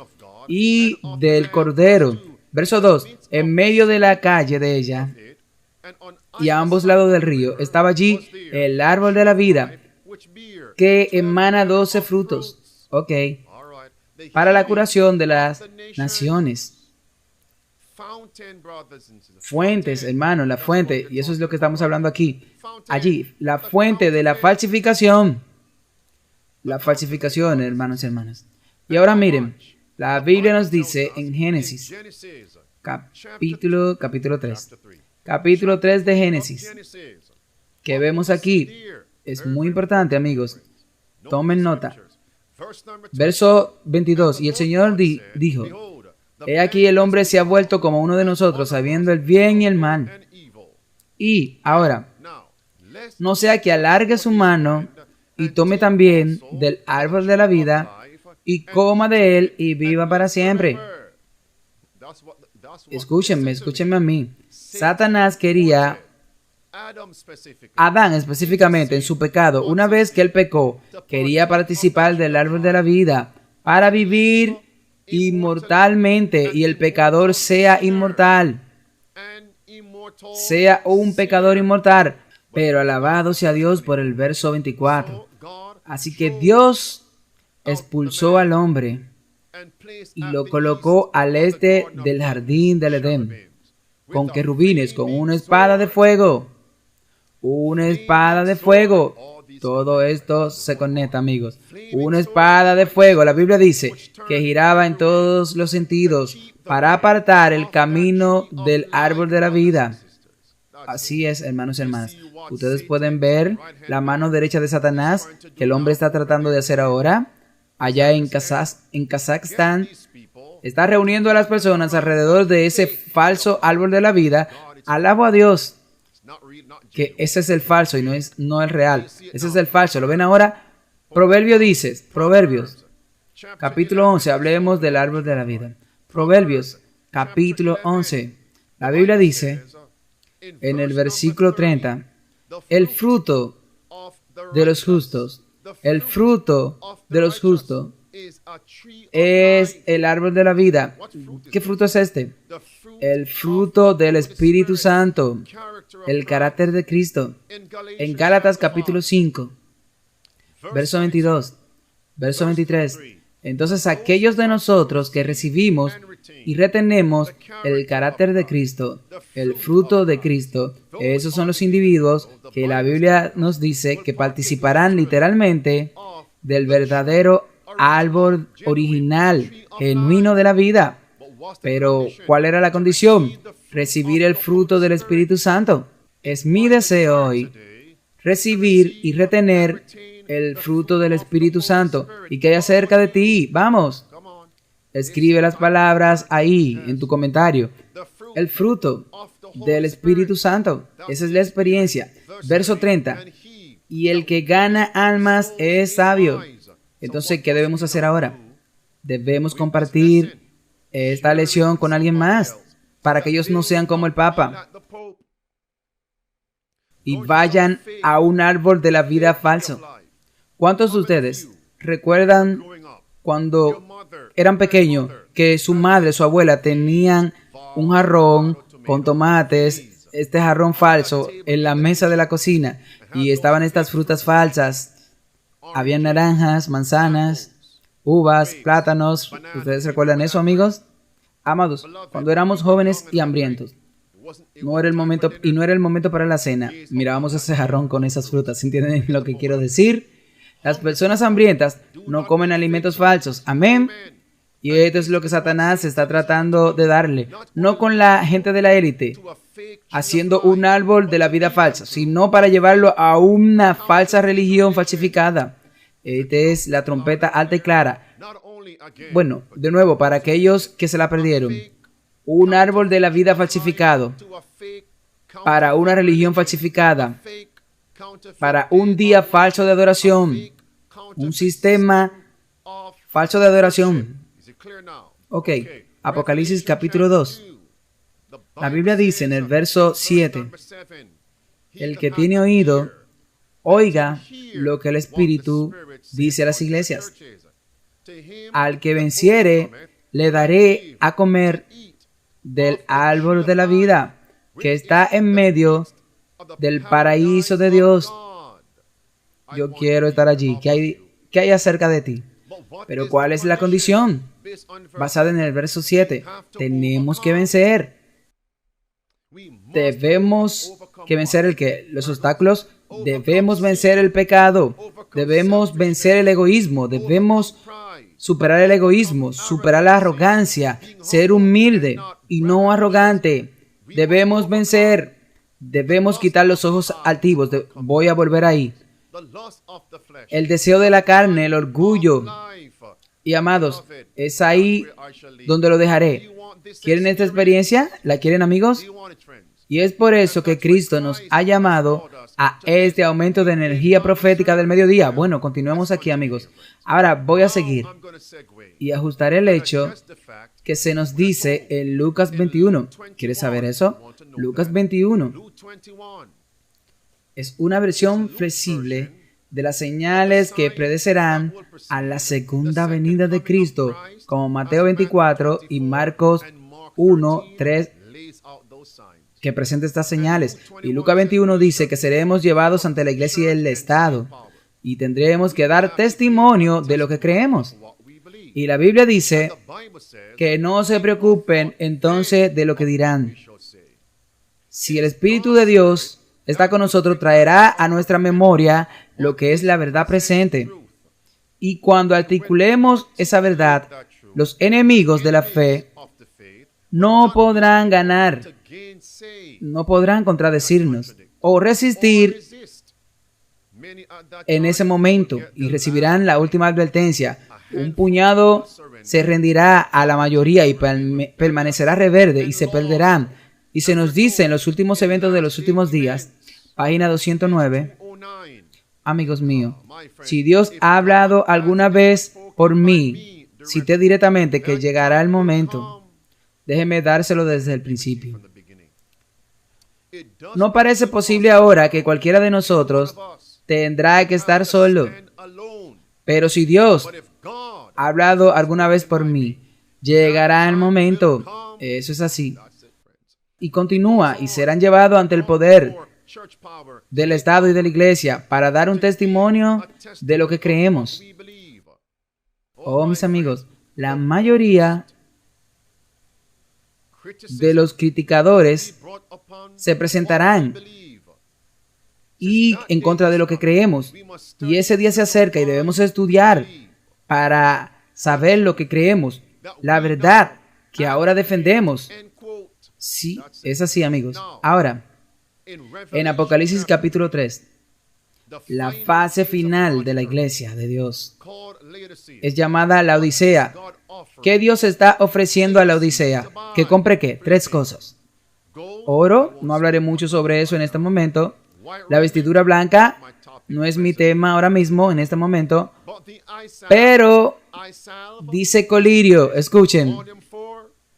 y del Cordero. Verso 2. En medio de la calle de ella y a ambos lados del río estaba allí el árbol de la vida que emana 12 frutos. Para la curación de las naciones. Fuentes, hermano, la fuente. Y eso es lo que estamos hablando aquí. Allí, la fuente de la falsificación. La falsificación, hermanos y hermanas. Y ahora miren, la Biblia nos dice en Génesis, capítulo 3. Capítulo 3 de Génesis. Que vemos aquí. Es muy importante, amigos. Tomen nota. Verso 22. Y el Señor dijo: He aquí el hombre se ha vuelto como uno de nosotros, sabiendo el bien y el mal. Y ahora, no sea que alargue su mano y tome también del árbol de la vida y coma de él y viva para siempre. Escúchenme a mí. Satanás quería Adán específicamente en su pecado. Una vez que él pecó, quería participar del árbol de la vida para vivir inmortalmente, y el pecador sea inmortal, sea un pecador inmortal. Pero alabado sea Dios por el verso 24. Así que Dios expulsó al hombre y lo colocó al este del jardín del Edén, con querubines, con una espada de fuego. Una espada de fuego. Todo esto se conecta, amigos. Una espada de fuego. La Biblia dice que giraba en todos los sentidos para apartar el camino del árbol de la vida. Así es, hermanos y hermanas. Ustedes pueden ver la mano derecha de Satanás que el hombre está tratando de hacer ahora. Allá en Kazajstán. Está reuniendo a las personas alrededor de ese falso árbol de la vida. Alabo a Dios que ese es el falso y no el real. Ese es el falso. ¿Lo ven ahora? Proverbios, capítulo 11. Hablemos del árbol de la vida. Proverbios, capítulo 11. La Biblia dice, en el versículo 30, el fruto de los justos, es el árbol de la vida. ¿Qué fruto es este? El fruto del Espíritu Santo, el carácter de Cristo. En Gálatas capítulo 5, verso 22, verso 23. Entonces aquellos de nosotros que recibimos y retenemos el carácter de Cristo, el fruto de Cristo, esos son los individuos que la Biblia nos dice que participarán literalmente del verdadero árbol original, genuino de la vida. Pero, ¿cuál era la condición? Recibir el fruto del Espíritu Santo. Es mi deseo hoy recibir y retener el fruto del Espíritu Santo y que haya cerca de ti. Vamos. Escribe las palabras ahí en tu comentario. El fruto del Espíritu Santo. Esa es la experiencia. Verso 30. Y el que gana almas es sabio. Entonces, ¿qué debemos hacer ahora? Debemos compartir esta lección con alguien más para que ellos no sean como el Papa y vayan a un árbol de la vida falso. ¿Cuántos de ustedes recuerdan cuando eran pequeños que su madre, su abuela tenían un jarrón con tomates, este jarrón falso en la mesa de la cocina y estaban estas frutas falsas? Habían naranjas, manzanas, uvas, plátanos. ¿Ustedes recuerdan eso, amigos? Amados, cuando éramos jóvenes y hambrientos, no era el momento para la cena, mirábamos ese jarrón con esas frutas. ¿Entienden lo que quiero decir? Las personas hambrientas no comen alimentos falsos. Amén. Y esto es lo que Satanás está tratando de darle. No con la gente de la élite, haciendo un árbol de la vida falsa, sino para llevarlo a una falsa religión falsificada. Esta es la trompeta alta y clara. Bueno, de nuevo, para aquellos que se la perdieron. Un árbol de la vida falsificado. Para una religión falsificada. Para un día falso de adoración. Un sistema falso de adoración. Ok, Apocalipsis capítulo 2. La Biblia dice en el verso 7, el que tiene oído, oiga lo que el Espíritu dice a las iglesias. Al que venciere, le daré a comer del árbol de la vida, que está en medio del paraíso de Dios. Yo quiero estar allí. ¿Qué hay acerca de ti? Pero ¿cuál es la condición? Basada en el verso 7. Tenemos que vencer. Debemos que vencer el que los obstáculos. Debemos vencer el pecado. Debemos vencer el egoísmo. Debemos superar el egoísmo, superar la arrogancia, ser humilde y no arrogante. Debemos vencer. Debemos quitar los ojos altivos. Voy a volver ahí. El deseo de la carne, el orgullo. Y amados, es ahí donde lo dejaré. ¿Quieren esta experiencia? ¿La quieren, amigos? Y es por eso que Cristo nos ha llamado a este aumento de energía profética del mediodía. Bueno, continuemos aquí, amigos. Ahora voy a seguir y ajustaré el hecho que se nos dice en Lucas 21. ¿Quieres saber eso? Lucas 21 es una versión flexible de las señales que predecirán a la segunda venida de Cristo, como Mateo 24 y Marcos 1, 3, que presenta estas señales. Y Lucas 21 dice que seremos llevados ante la iglesia y el Estado, y tendremos que dar testimonio de lo que creemos. Y la Biblia dice que no se preocupen entonces de lo que dirán. Si el Espíritu de Dios está con nosotros, traerá a nuestra memoria lo que es la verdad presente. Y cuando articulemos esa verdad, los enemigos de la fe no podrán ganar, no podrán contradecirnos o resistir en ese momento y recibirán la última advertencia. Un puñado se rendirá a la mayoría y permanecerá rebelde y se perderán. Y se nos dice en los últimos eventos de los últimos días, página 209, amigos míos, si Dios ha hablado alguna vez por mí, cité directamente que llegará el momento. Déjeme dárselo desde el principio. No parece posible ahora que cualquiera de nosotros tendrá que estar solo. Pero si Dios ha hablado alguna vez por mí, llegará el momento. Eso es así. Y continúa, y serán llevados ante el poder del Estado y de la Iglesia para dar un testimonio de lo que creemos. Oh, mis amigos, la mayoría de los criticadores se presentarán y en contra de lo que creemos. Y ese día se acerca y debemos estudiar para saber lo que creemos, la verdad que ahora defendemos. Sí, es así, amigos. Ahora, en Apocalipsis capítulo 3, la fase final de la iglesia de Dios es llamada la Odisea. ¿Qué Dios está ofreciendo a la Odisea? ¿Que compre qué? 3 cosas. Oro, no hablaré mucho sobre eso en este momento. La vestidura blanca no es mi tema ahora mismo, en este momento. Pero dice colirio, escuchen.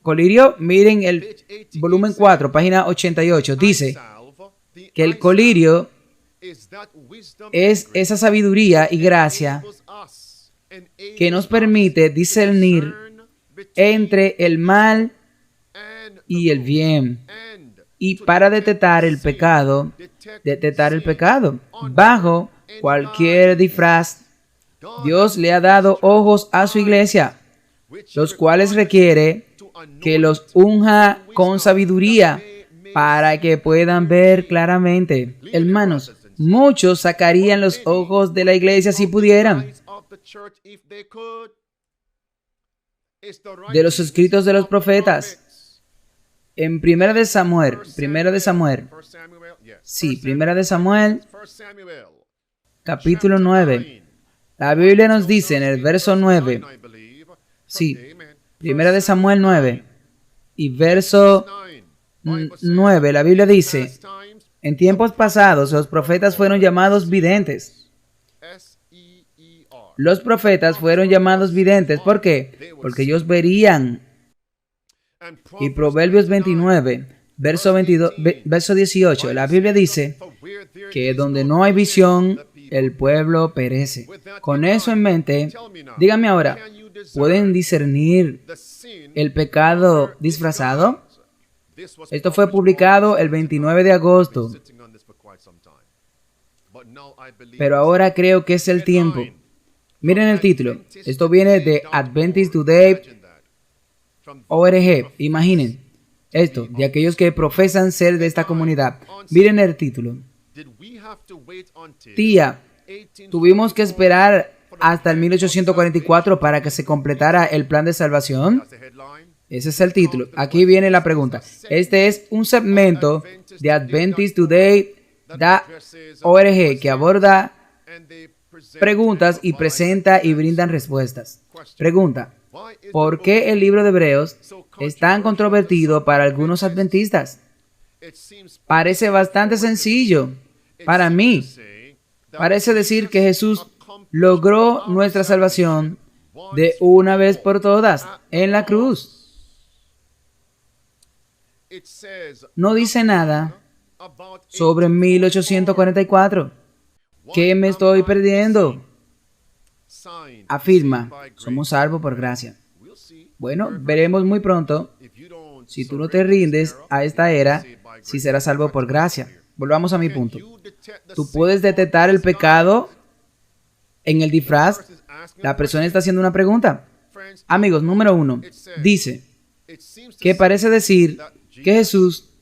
Colirio, miren el volumen 4, página 88, dice que el colirio es esa sabiduría y gracia que nos permite discernir entre el mal y el bien, y para detectar el pecado bajo cualquier disfraz Dios le ha dado ojos a su iglesia, los cuales requiere que los unja con sabiduría para que puedan ver claramente. Hermanos, muchos sacarían los ojos de la iglesia si pudieran. De los escritos de los profetas. En Primera de Samuel, capítulo 9. La Biblia nos dice en el verso 9, Primera de Samuel 9 y verso 9, la Biblia dice, en tiempos pasados los profetas fueron llamados videntes. Los profetas fueron llamados videntes, ¿por qué? Porque ellos verían. Y Proverbios 29, verso 18, la Biblia dice que donde no hay visión, el pueblo perece. Con eso en mente, díganme ahora, ¿pueden discernir el pecado disfrazado? Esto fue publicado el 29 de agosto. Pero ahora creo que es el tiempo. Miren el título. Esto viene de AdventistToday.org. Imaginen esto, de aquellos que profesan ser de esta comunidad. Miren el título. Tía, ¿tuvimos que esperar hasta el 1844 para que se completara el plan de salvación? Ese es el título. Aquí viene la pregunta. Este es un segmento de AdventistToday.org que aborda preguntas y presenta y brindan respuestas. Pregunta: ¿por qué el libro de Hebreos es tan controvertido para algunos adventistas? Parece bastante sencillo. Para mí, parece decir que Jesús logró nuestra salvación de una vez por todas en la cruz. No dice nada sobre 1844. ¿Qué me estoy perdiendo? Afirma, somos salvos por gracia. Bueno, veremos muy pronto. Si tú no te rindes a esta era, si serás salvo por gracia. Volvamos a mi punto. Tú puedes detectar el pecado en el disfraz. La persona está haciendo una pregunta. Amigos, número 1. Dice que parece decir que Jesús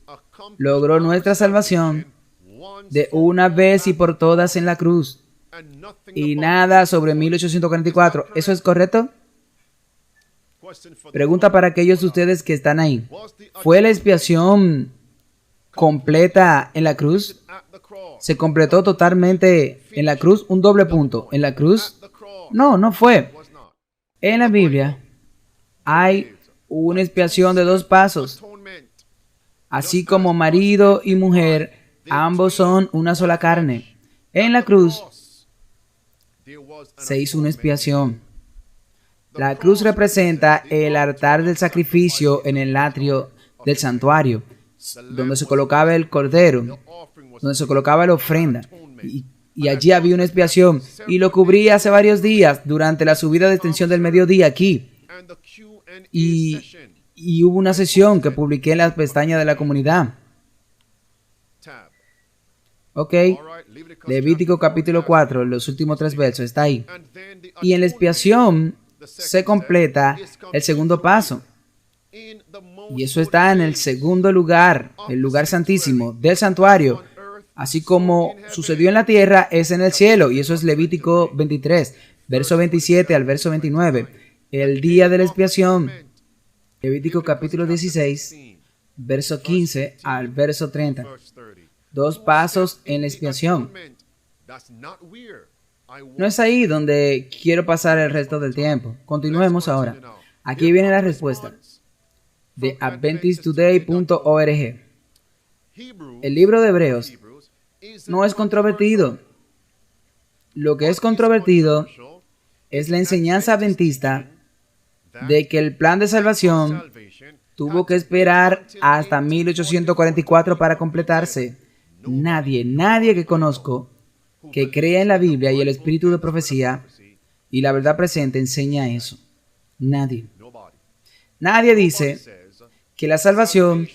logró nuestra salvación de una vez y por todas en la cruz. Y nada sobre 1844. ¿Eso es correcto? Pregunta para aquellos de ustedes que están ahí. ¿Fue la expiación completa en la cruz? ¿Se completó totalmente en la cruz? Un doble punto. ¿En la cruz? No, no fue. En la Biblia hay una expiación de 2 pasos. Así como marido y mujer, ambos son una sola carne. En la cruz se hizo una expiación. La cruz representa el altar del sacrificio en el atrio del santuario, donde se colocaba el cordero, donde se colocaba la ofrenda. Y allí había una expiación, y lo cubrí hace varios días durante la subida de extensión del mediodía aquí. Y hubo una sesión que publiqué en las pestañas de la comunidad. Ok, Levítico capítulo 4, los últimos 3 versos, está ahí. Y en la expiación se completa el segundo paso. Y eso está en el segundo lugar, el lugar santísimo del santuario. Así como sucedió en la tierra, es en el cielo. Y eso es Levítico 23, verso 27 al verso 29. El día de la expiación. Levítico capítulo 16, verso 15 al verso 30. 2 pasos en la expiación. No es ahí donde quiero pasar el resto del tiempo. Continuemos ahora. Aquí viene la respuesta de AdventistToday.org. El libro de Hebreos no es controvertido. Lo que es controvertido es la enseñanza adventista de que el plan de salvación tuvo que esperar hasta 1844 para completarse. Nadie que conozco que crea en la Biblia y el espíritu de profecía y la verdad presente enseña eso. Nadie. Nadie dice que la salvación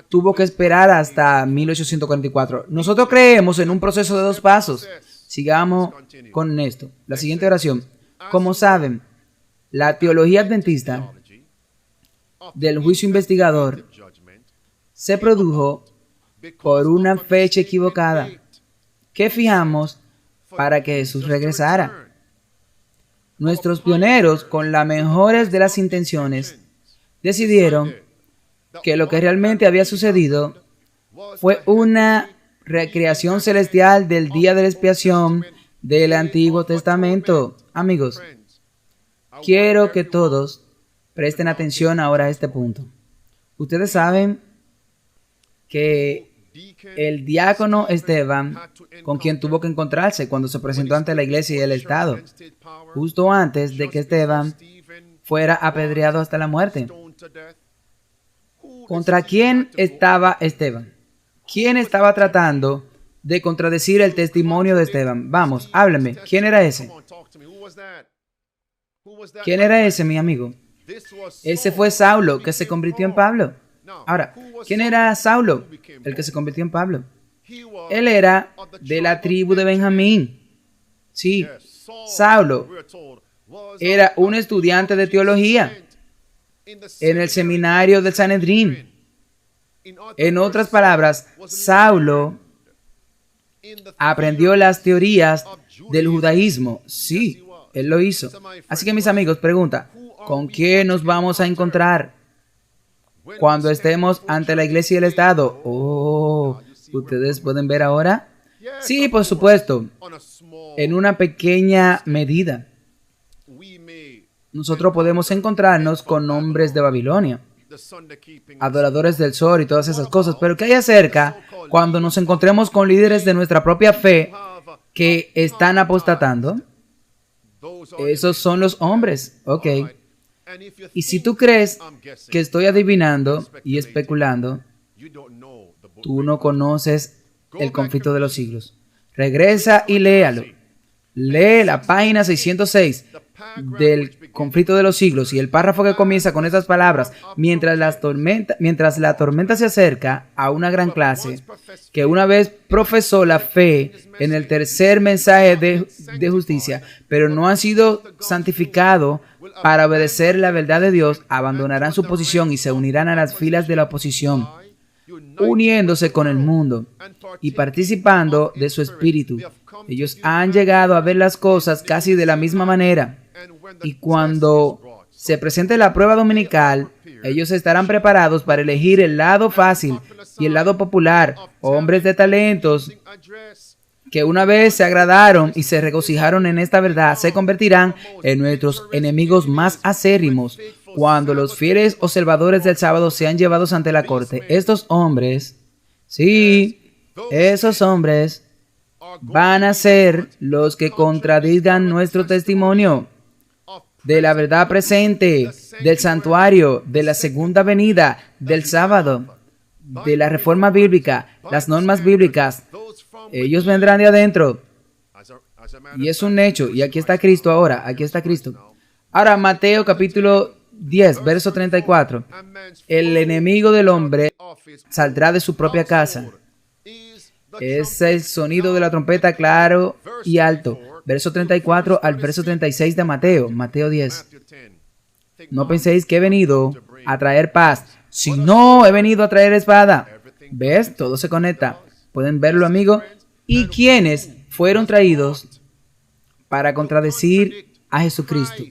tuvo que esperar hasta 1844. Nosotros creemos en un proceso de 2 pasos. Sigamos con esto. La siguiente oración. Como saben, la teología adventista del juicio investigador se produjo por una fecha equivocada que fijamos para que Jesús regresara. Nuestros pioneros, con las mejores de las intenciones, decidieron que lo que realmente había sucedido fue una recreación celestial del día de la expiación del Antiguo Testamento. Amigos, quiero que todos presten atención ahora a este punto. Ustedes saben que el diácono Esteban, con quien tuvo que encontrarse cuando se presentó ante la iglesia y el Estado, justo antes de que Esteban fuera apedreado hasta la muerte. ¿Contra quién estaba Esteban? ¿Quién estaba tratando de contradecir el testimonio de Esteban? Vamos, háblame. ¿Quién era ese? ¿Quién era ese, mi amigo? Ese fue Saulo, que se convirtió en Pablo. Ahora, ¿quién era Saulo, el que se convirtió en Pablo? Él era de la tribu de Benjamín. Sí, Saulo era un estudiante de teología en el seminario del Sanedrín. En otras palabras, Saulo aprendió las teorías del judaísmo. Sí, él lo hizo. Así que, mis amigos, pregunta, ¿con quién nos vamos a encontrar cuando estemos ante la iglesia y el Estado? Oh, ¿ustedes pueden ver ahora? Sí, por supuesto, en una pequeña medida. Nosotros podemos encontrarnos con hombres de Babilonia, adoradores del sol y todas esas cosas, pero ¿qué hay acerca cuando nos encontremos con líderes de nuestra propia fe que están apostatando? Esos son los hombres, ok. Y si tú crees que estoy adivinando y especulando, tú no conoces el conflicto de los siglos. Regresa y léalo. Lee la página 606 del conflicto de los siglos y el párrafo que comienza con estas palabras: mientras la tormenta se acerca a una gran clase que una vez profesó la fe en el tercer mensaje de justicia, pero no ha sido santificado para obedecer la verdad de Dios, abandonarán su posición y se unirán a las filas de la oposición, uniéndose con el mundo y participando de su espíritu. Ellos han llegado a ver las cosas casi de la misma manera, y cuando se presente la prueba dominical, ellos estarán preparados para elegir el lado fácil y el lado popular. Hombres de talentos que una vez se agradaron y se regocijaron en esta verdad, se convertirán en nuestros enemigos más acérrimos cuando los fieles observadores del sábado sean llevados ante la corte. Estos hombres, sí, esos hombres van a ser los que contradigan nuestro testimonio de la verdad presente, del santuario, de la segunda venida, del sábado, de la reforma bíblica, las normas bíblicas. Ellos vendrán de adentro. Y es un hecho. Y aquí está Cristo ahora. Aquí está Cristo. Ahora, Mateo capítulo 10, verso 34. El enemigo del hombre saldrá de su propia casa. Es el sonido de la trompeta claro y alto. Verso 34 al verso 36 de Mateo. Mateo 10. No penséis que he venido a traer paz, sino he venido a traer espada. ¿Ves? Todo se conecta. ¿Pueden verlo, amigo? ¿Y quiénes fueron traídos para contradecir a Jesucristo?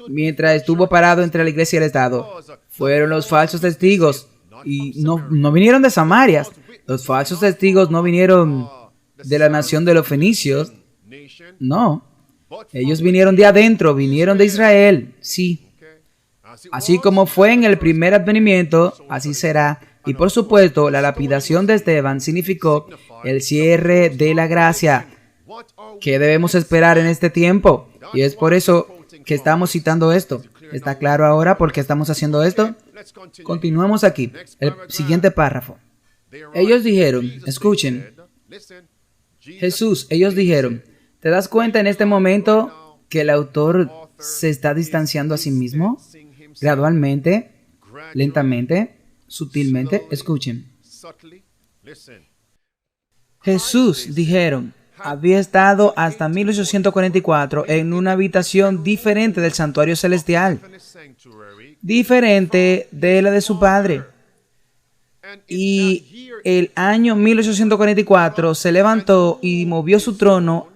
Mientras estuvo parado entre la iglesia y el Estado, fueron los falsos testigos. Y no vinieron de Samaria. Los falsos testigos no vinieron de la nación de los fenicios. No. Ellos vinieron de adentro, vinieron de Israel. Sí. Así como fue en el primer advenimiento, así será. Y por supuesto, la lapidación de Esteban significó el cierre de la gracia. ¿Qué debemos esperar en este tiempo? Y es por eso que estamos citando esto. ¿Está claro ahora por qué estamos haciendo esto? Continuemos aquí. El siguiente párrafo. Ellos dijeron, escuchen, Jesús, ellos dijeron, ¿te das cuenta en este momento que el autor se está distanciando a sí mismo? Gradualmente, lentamente, sutilmente, escuchen. Jesús, dijeron, había estado hasta 1844 en una habitación diferente del santuario celestial, diferente de la de su Padre. Y el año 1844 se levantó y movió su trono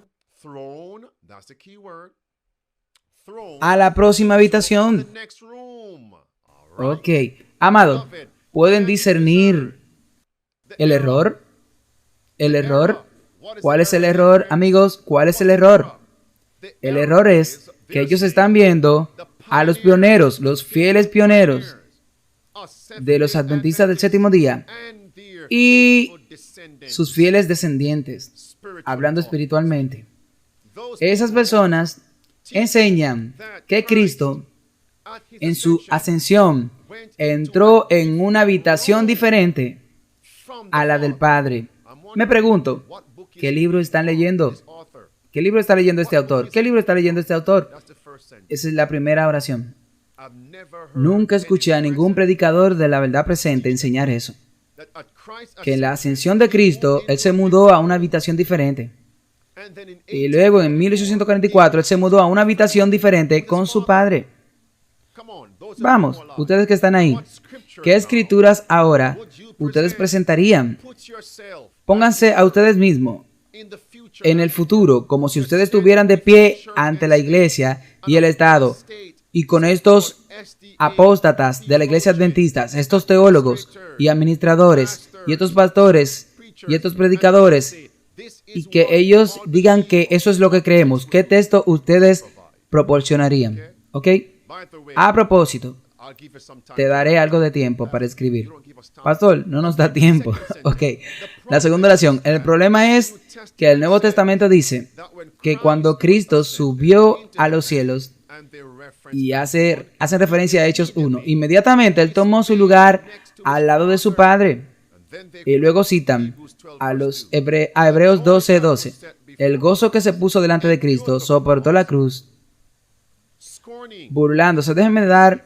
a la próxima habitación. Ok, amado, ¿pueden discernir el error? ¿El error? ¿Cuál es el error, amigos? ¿Cuál es el error? El error es que ellos están viendo a los pioneros, los fieles pioneros de los adventistas del séptimo día y sus fieles descendientes, hablando espiritualmente. Esas personas enseñan que Cristo, en su ascensión, entró en una habitación diferente a la del Padre. Me pregunto, ¿qué libro están leyendo? ¿Qué libro está leyendo este autor? ¿Qué libro está leyendo este autor? Esa es la primera oración. Nunca escuché a ningún predicador de la verdad presente enseñar eso. Que en la ascensión de Cristo, Él se mudó a una habitación diferente. Y luego en 1844, Él se mudó a una habitación diferente con su Padre. Vamos, ustedes que están ahí, ¿qué escrituras ahora ustedes presentarían? Pónganse a ustedes mismos en el futuro, como si ustedes estuvieran de pie ante la iglesia y el Estado, y con estos apóstatas de la iglesia adventista, estos teólogos y administradores, y estos pastores, y estos predicadores, y que ellos digan que eso es lo que creemos. ¿Qué texto ustedes proporcionarían? ¿Ok? A propósito, te daré algo de tiempo para escribir. Pastor, no nos da tiempo. Ok. La segunda oración. El problema es que el Nuevo Testamento dice que cuando Cristo subió a los cielos, y hace referencia a Hechos 1, inmediatamente Él tomó su lugar al lado de su Padre. Y luego citan a Hebreos 12:12. El gozo que se puso delante de Cristo soportó la cruz, burlándose. Déjenme dar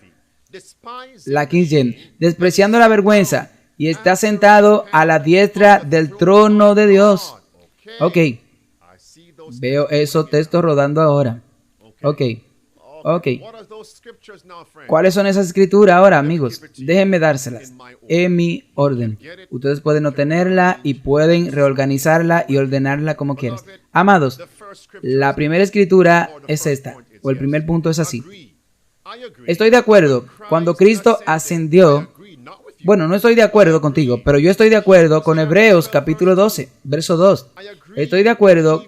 la King James. Despreciando la vergüenza, y está sentado a la diestra del trono de Dios. Ok. Veo esos textos rodando ahora. Ok. ¿Cuáles son esas escrituras ahora, amigos? Déjenme dárselas en mi orden. Ustedes pueden obtenerla y pueden reorganizarla y ordenarla como quieran. Amados, la primera escritura es esta, o el primer punto es así. Estoy de acuerdo. Cuando Cristo ascendió, bueno, no estoy de acuerdo contigo, pero yo estoy de acuerdo con Hebreos capítulo 12, verso 2. Estoy de acuerdo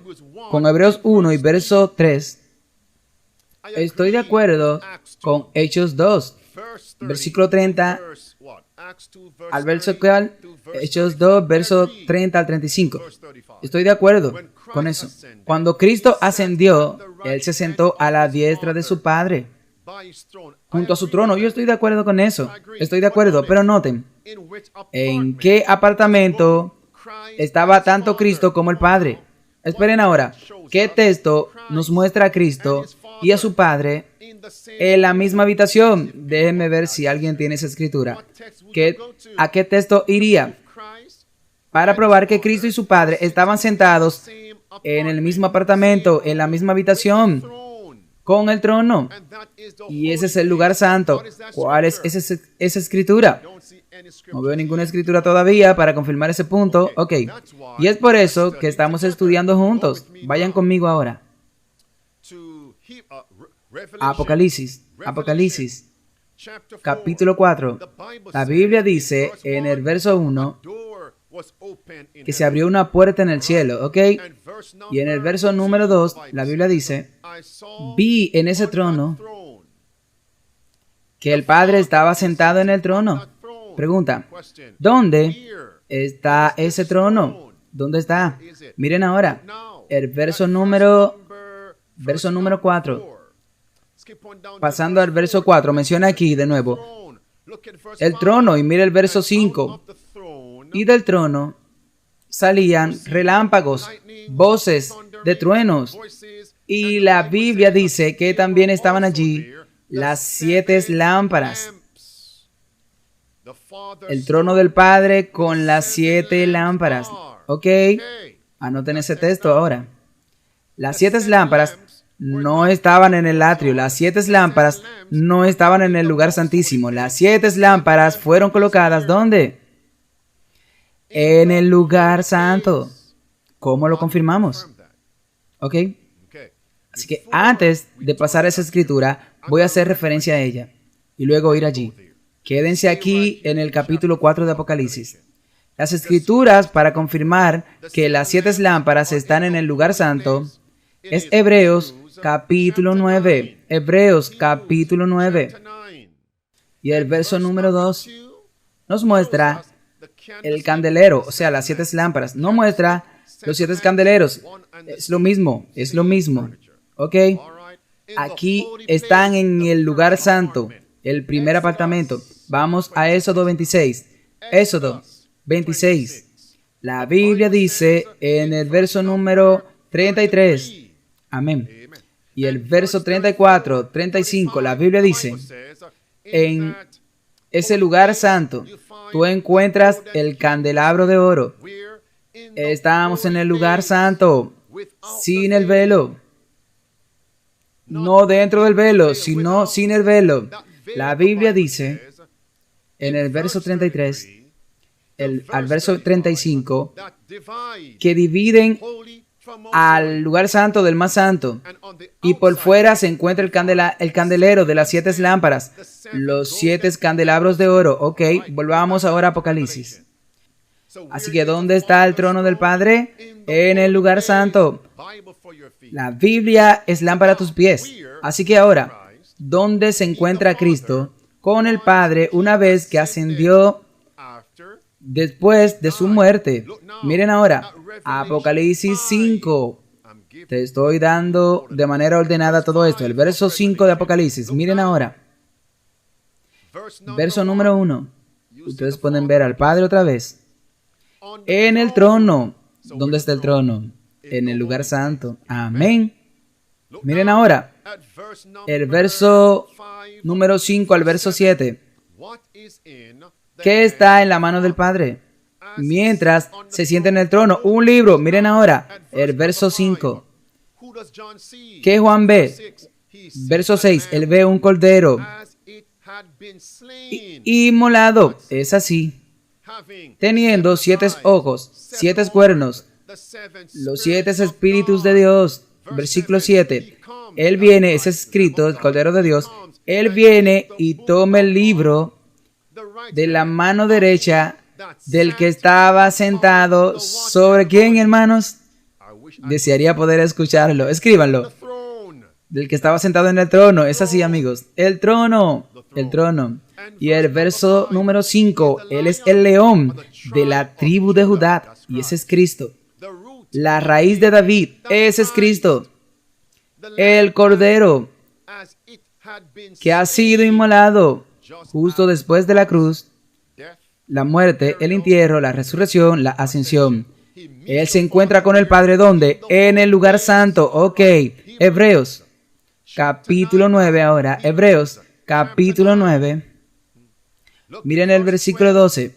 con Hebreos 1 y verso 3. Estoy de acuerdo con Hechos 2, versículo 30 al verso cual, Hechos 2, verso 30 al 35. Estoy de acuerdo con eso. Cuando Cristo ascendió, Él se sentó a la diestra de su Padre, junto a su trono. Yo estoy de acuerdo con eso. Estoy de acuerdo, pero noten, ¿en qué apartamento estaba tanto Cristo como el Padre? Esperen ahora, ¿qué texto nos muestra a Cristo y a su Padre en la misma habitación? Déjenme ver si alguien tiene esa escritura. ¿A qué texto iría? Para probar que Cristo y su Padre estaban sentados en el mismo apartamento, en la misma habitación, con el trono. Y ese es el lugar santo. ¿Cuál es esa escritura? No veo ninguna escritura todavía para confirmar ese punto. Ok. Y es por eso que estamos estudiando juntos. Vayan conmigo ahora. Apocalipsis, capítulo 4. La Biblia dice en el verso 1 que se abrió una puerta en el cielo, ¿ok? Y en el verso número 2, la Biblia dice, vi en ese trono que el Padre estaba sentado en el trono. Pregunta, ¿dónde está ese trono? ¿Dónde está? Miren ahora, el verso número 4. Pasando al verso 4, menciona aquí de nuevo el trono y mira el verso 5. Y del trono salían relámpagos, voces de truenos. Y la Biblia dice que también estaban allí las 7 lámparas. El trono del Padre con las 7 lámparas. Ok, anoten ese texto ahora. Las 7 lámparas no estaban en el atrio. Las 7 lámparas no estaban en el lugar santísimo. Las 7 lámparas fueron colocadas ¿dónde? En el lugar santo. ¿Cómo lo confirmamos? Ok. Así que antes de pasar a esa escritura, voy a hacer referencia a ella y luego ir allí. Quédense aquí en el capítulo 4 de Apocalipsis. Las escrituras para confirmar que las 7 lámparas están en el lugar santo es Hebreos capítulo 9. Hebreos capítulo 9. Y el verso número 2 nos muestra el candelero, o sea, las 7 lámparas. No muestra los 7 candeleros. Es lo mismo, es lo mismo. Ok. Aquí están en el lugar santo, el primer apartamento. Vamos a Éxodo 26. Éxodo 26. La Biblia dice en el verso número 33. Amén. Y el verso 34, 35, la Biblia dice, en ese lugar santo, tú encuentras el candelabro de oro. Estamos en el lugar santo, sin el velo. No dentro del velo, sino sin el velo. La Biblia dice, en el verso 33, al verso 35, que dividen al lugar santo del más santo, y por fuera se encuentra el candelero de las 7 lámparas, los 7 candelabros de oro. Ok, volvamos ahora a Apocalipsis. Así que ¿dónde está el trono del Padre? En el lugar santo. La Biblia es lámpara a tus pies. Así que ahora, ¿dónde se encuentra Cristo con el Padre una vez que ascendió después de su muerte? Miren ahora, Apocalipsis 5. Te estoy dando de manera ordenada todo esto. El verso 5 de Apocalipsis. Miren ahora. Verso número 1. Ustedes pueden ver al Padre otra vez. En el trono. ¿Dónde está el trono? En el lugar santo. Amén. Miren ahora. El verso número 5 al verso 7. ¿Qué está en la mano del Padre? Mientras se sienta en el trono. Un libro. Miren ahora. El verso 5. ¿Qué Juan ve? Verso 6. Él ve un cordero inmolado. Es así. Teniendo 7 ojos, 7 cuernos, los 7 espíritus de Dios. Versículo 7. Él viene, es escrito, el Cordero de Dios. Él viene y toma el libro de la mano derecha del que estaba sentado sobre quién, hermanos. Desearía poder escucharlo. Escríbanlo. Del que estaba sentado en el trono. Es así, amigos. El trono. El trono. Y el verso número 5. Él es el león de la tribu de Judá. Y ese es Cristo. La raíz de David. Ese es Cristo. El cordero que ha sido inmolado justo después de la cruz, la muerte, el entierro, la resurrección, la ascensión. Él se encuentra con el Padre, ¿dónde? En el lugar santo. Ok. Hebreos, capítulo 9 ahora. Hebreos, capítulo 9. Miren el versículo 12.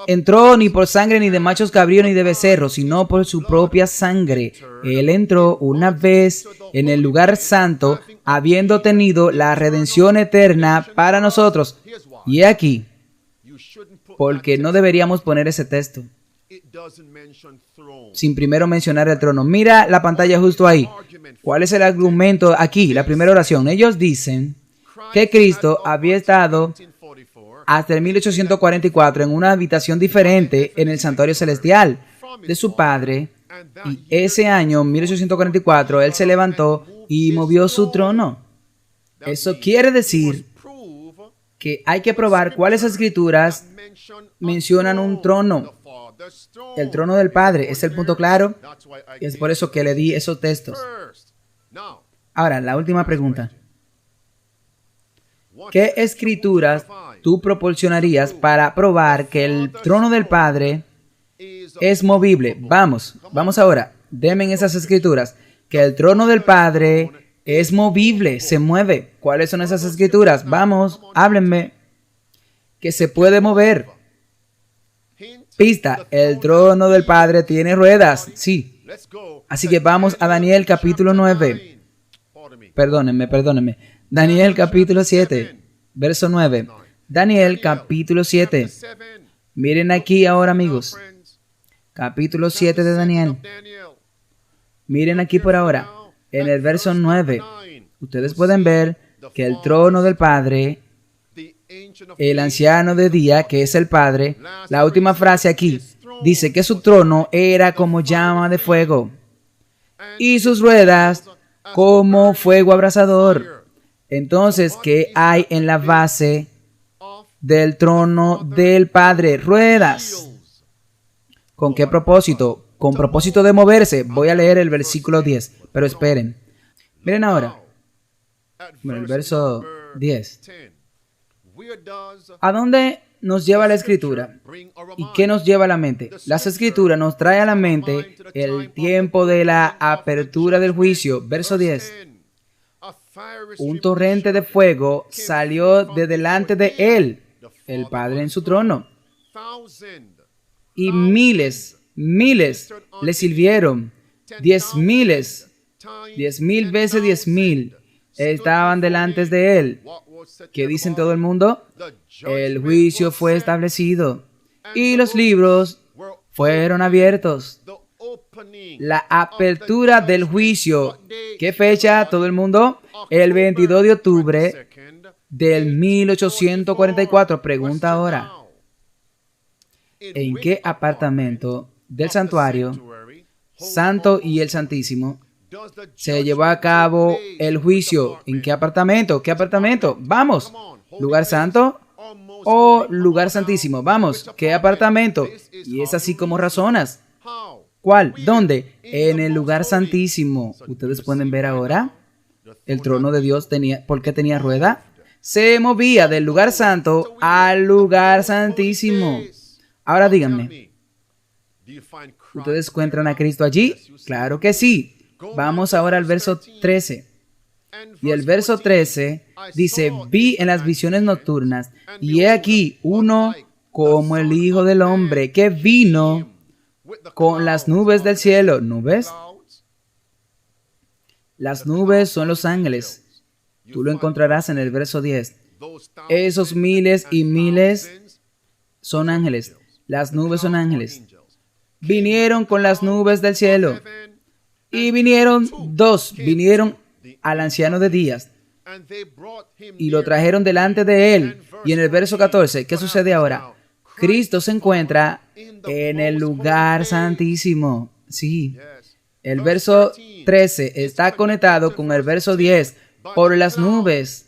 Entró ni por sangre ni de machos cabríos ni de becerros, sino por su propia sangre. Él entró una vez en el lugar santo, habiendo tenido la redención eterna para nosotros. Y aquí, porque no deberíamos poner ese texto sin primero mencionar el trono. Mira la pantalla justo ahí. ¿Cuál es el argumento aquí? La primera oración. Ellos dicen que Cristo había estado hasta el 1844 en una habitación diferente en el santuario celestial de su Padre, y ese año, 1844, Él se levantó y movió su trono. Eso quiere decir que hay que probar cuáles escrituras mencionan un trono. El trono del Padre es el punto claro, y es por eso que le di esos textos. Ahora, la última pregunta. ¿Qué escrituras tú proporcionarías para probar que el trono del Padre es movible? Vamos ahora. Denme esas escrituras. Que el trono del Padre es movible, se mueve. ¿Cuáles son esas escrituras? Vamos, háblenme. Que se puede mover. Pista, el trono del Padre tiene ruedas. Sí. Así que vamos a Daniel capítulo 9. Perdónenme. Daniel capítulo 7, verso 9. Daniel capítulo 7. Miren aquí ahora, amigos. Capítulo 7 de Daniel. Miren aquí por ahora. En el verso 9. Ustedes pueden ver que el trono del Padre, el anciano de día, que es el Padre, la última frase aquí, dice que su trono era como llama de fuego y sus ruedas como fuego abrasador. Entonces, ¿qué hay en la base del trono del Padre? Ruedas. ¿Con qué propósito? Con propósito de moverse. Voy a leer el versículo 10, pero esperen. Miren ahora. Bueno, el verso 10. ¿A dónde nos lleva la Escritura? ¿Y qué nos lleva a la mente? Las Escrituras nos trae a la mente el tiempo de la apertura del juicio. Verso 10. Un torrente de fuego salió de delante de él, el Padre en su trono. Y miles le sirvieron. 10,000 veces 10,000 estaban delante de él. ¿Qué dicen todo el mundo? El juicio fue establecido y los libros fueron abiertos. La apertura del juicio. ¿Qué fecha todo el mundo? El 22 de octubre del 1844. Pregunta ahora. ¿En qué apartamento del santuario santo y el santísimo se llevó a cabo el juicio? ¿En qué apartamento? ¿Qué apartamento? Vamos. ¿Lugar santo o lugar santísimo? Vamos. ¿Qué apartamento? Y es así como razonas. ¿Cuál? ¿Dónde? En el lugar santísimo. Ustedes pueden ver ahora. El trono de Dios tenía, ¿por qué tenía rueda? Se movía del lugar santo al lugar santísimo. Ahora díganme, ¿ustedes encuentran a Cristo allí? Claro que sí. Vamos ahora al verso 13. Y el verso 13 dice, vi en las visiones nocturnas, y he aquí uno como el Hijo del Hombre, que vino con las nubes del cielo. ¿Nubes? Las nubes son los ángeles. Tú lo encontrarás en el verso 10. Esos miles y miles son ángeles. Las nubes son ángeles. Vinieron con las nubes del cielo. Y vinieron dos. Vinieron al anciano de días. Y lo trajeron delante de él. Y en el verso 14, ¿qué sucede ahora? Cristo se encuentra en el lugar santísimo. Sí. El verso 13 está conectado con el verso 10. Por las nubes.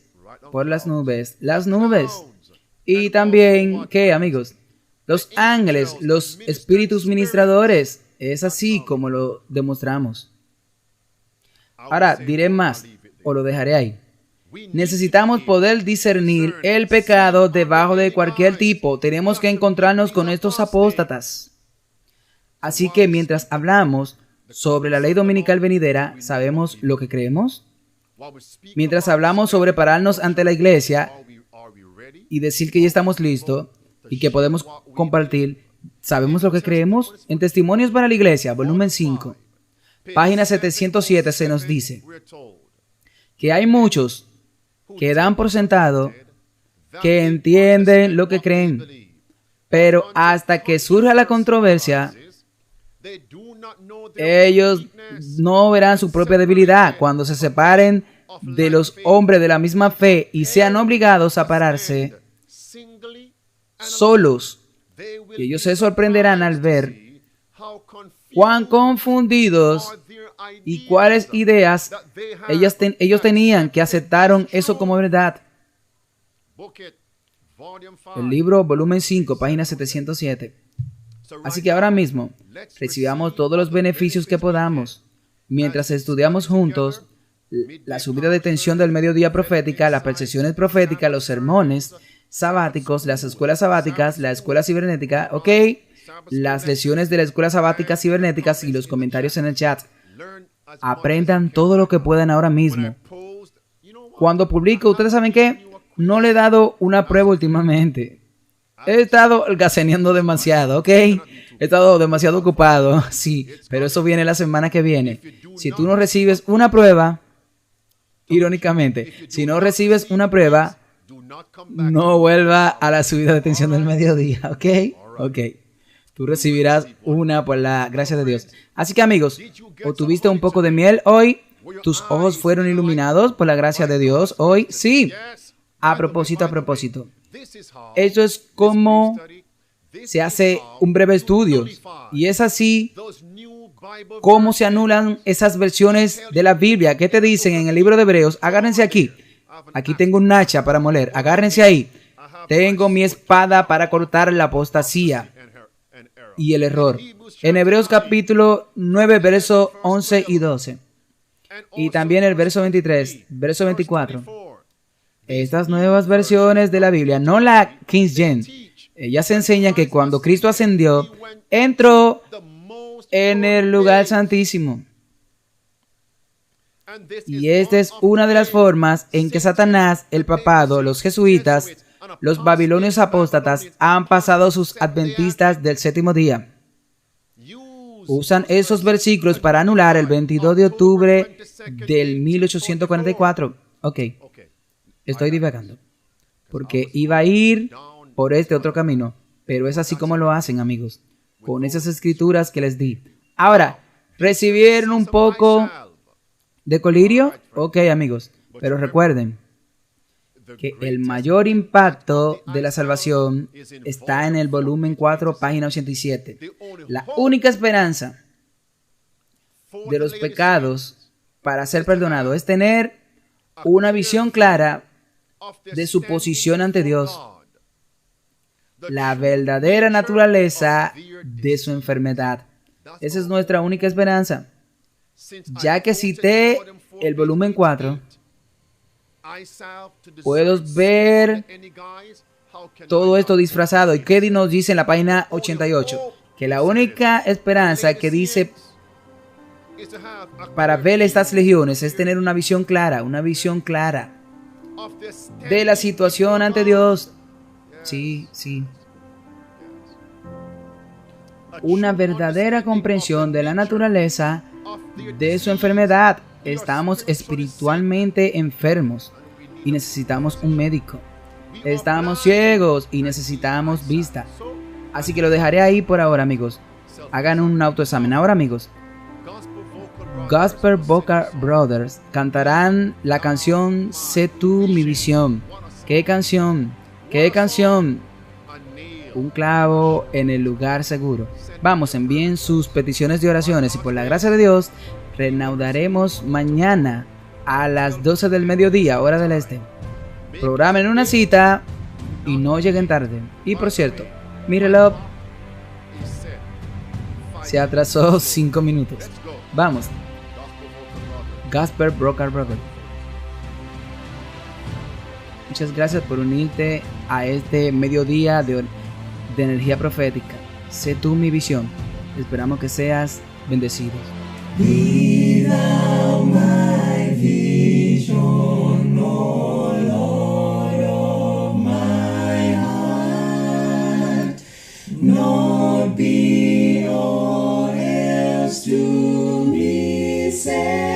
Por las nubes. Las nubes. Y también, ¿qué, amigos? Los ángeles, los espíritus ministradores. Es así como lo demostramos. Ahora diré más, o lo dejaré ahí. Necesitamos poder discernir el pecado debajo de cualquier tipo. Tenemos que encontrarnos con estos apóstatas. Así que mientras hablamos sobre la ley dominical venidera, ¿sabemos lo que creemos? Mientras hablamos sobre pararnos ante la iglesia y decir que ya estamos listos y que podemos compartir, ¿sabemos lo que creemos? En Testimonios para la Iglesia, volumen 5, página 707, se nos dice que hay muchos que dan por sentado que entienden lo que creen, pero hasta que surja la controversia, ellos no verán su propia debilidad. Cuando se separen de los hombres de la misma fe y sean obligados a pararse solos, y ellos se sorprenderán al ver cuán confundidos y cuáles ideas ellos tenían, que aceptaron eso como verdad. El libro, volumen 5, página 707. Así que ahora mismo, recibamos todos los beneficios que podamos, mientras estudiamos juntos la subida de tensión del mediodía profética, las percepciones proféticas, los sermones sabáticos, las escuelas sabáticas, la escuela cibernética, ¿ok? Las lecciones de la escuela sabática cibernéticas y los comentarios en el chat. Aprendan todo lo que puedan ahora mismo. Cuando publico, ¿ustedes saben qué? No le he dado una prueba últimamente. He estado gaseneando demasiado, ¿ok? He estado demasiado ocupado, sí, pero eso viene la semana que viene. Si tú no recibes una prueba, irónicamente, si no recibes una prueba, no vuelva a la subida de tensión del mediodía, ¿ok? Ok. Tú recibirás una por la gracia de Dios. Así que amigos, ¿o tuviste un poco de miel hoy? ¿Tus ojos fueron iluminados por la gracia de Dios hoy? Sí. A propósito. Esto es como se hace un breve estudio. Y es así como se anulan esas versiones de la Biblia. ¿Qué te dicen en el libro de Hebreos? Agárrense aquí. Aquí tengo un hacha para moler. Agárrense ahí. Tengo mi espada para cortar la apostasía y el error. En Hebreos capítulo 9, verso 11 y 12. Y también el verso 23, verso 24. Estas nuevas versiones de la Biblia, no la King James, ellas enseñan que cuando Cristo ascendió, entró en el lugar santísimo. Y esta es una de las formas en que Satanás, el papado, los jesuitas, los babilonios apóstatas han pasado sus adventistas del séptimo día. Usan esos versículos para anular el 22 de octubre del 1844. Ok, estoy divagando, porque iba a ir por este otro camino, pero es así como lo hacen, amigos, con esas escrituras que les di. Ahora, ¿recibieron un poco de colirio? Ok, amigos, pero recuerden que el mayor impacto de la salvación está en el volumen 4, página 87. La única esperanza de los pecados para ser perdonado es tener una visión clara de su posición ante Dios, la verdadera naturaleza de su enfermedad. Esa es nuestra única esperanza. Ya que cité el volumen 4, puedes ver todo esto disfrazado. ¿Y qué nos dice en la página 88? Que la única esperanza que dice para ver estas legiones es tener una visión clara de la situación ante Dios. Sí. Una verdadera comprensión de la naturaleza de su enfermedad. Estamos espiritualmente enfermos y necesitamos un médico. Estamos ciegos y necesitamos vista. Así que lo dejaré ahí por ahora, amigos. Hagan un autoexamen. Ahora, amigos, Gospel Vocal Brothers cantarán la canción Sé tú mi visión. ¿Qué canción? Un clavo en el lugar seguro. Vamos, envíen sus peticiones de oraciones y por la gracia de Dios reanudaremos mañana a las 12 del mediodía, hora del este. Programen una cita y no lleguen tarde. Y por cierto, mi reloj se atrasó 5 minutos. Vamos. Gospel Vocal Brothers. Muchas gracias por unirte a este mediodía de energía profética. Sé tú mi visión. Esperamos que seas bendecido. Without my vision, oh Lord of my heart, nor be all else to be said.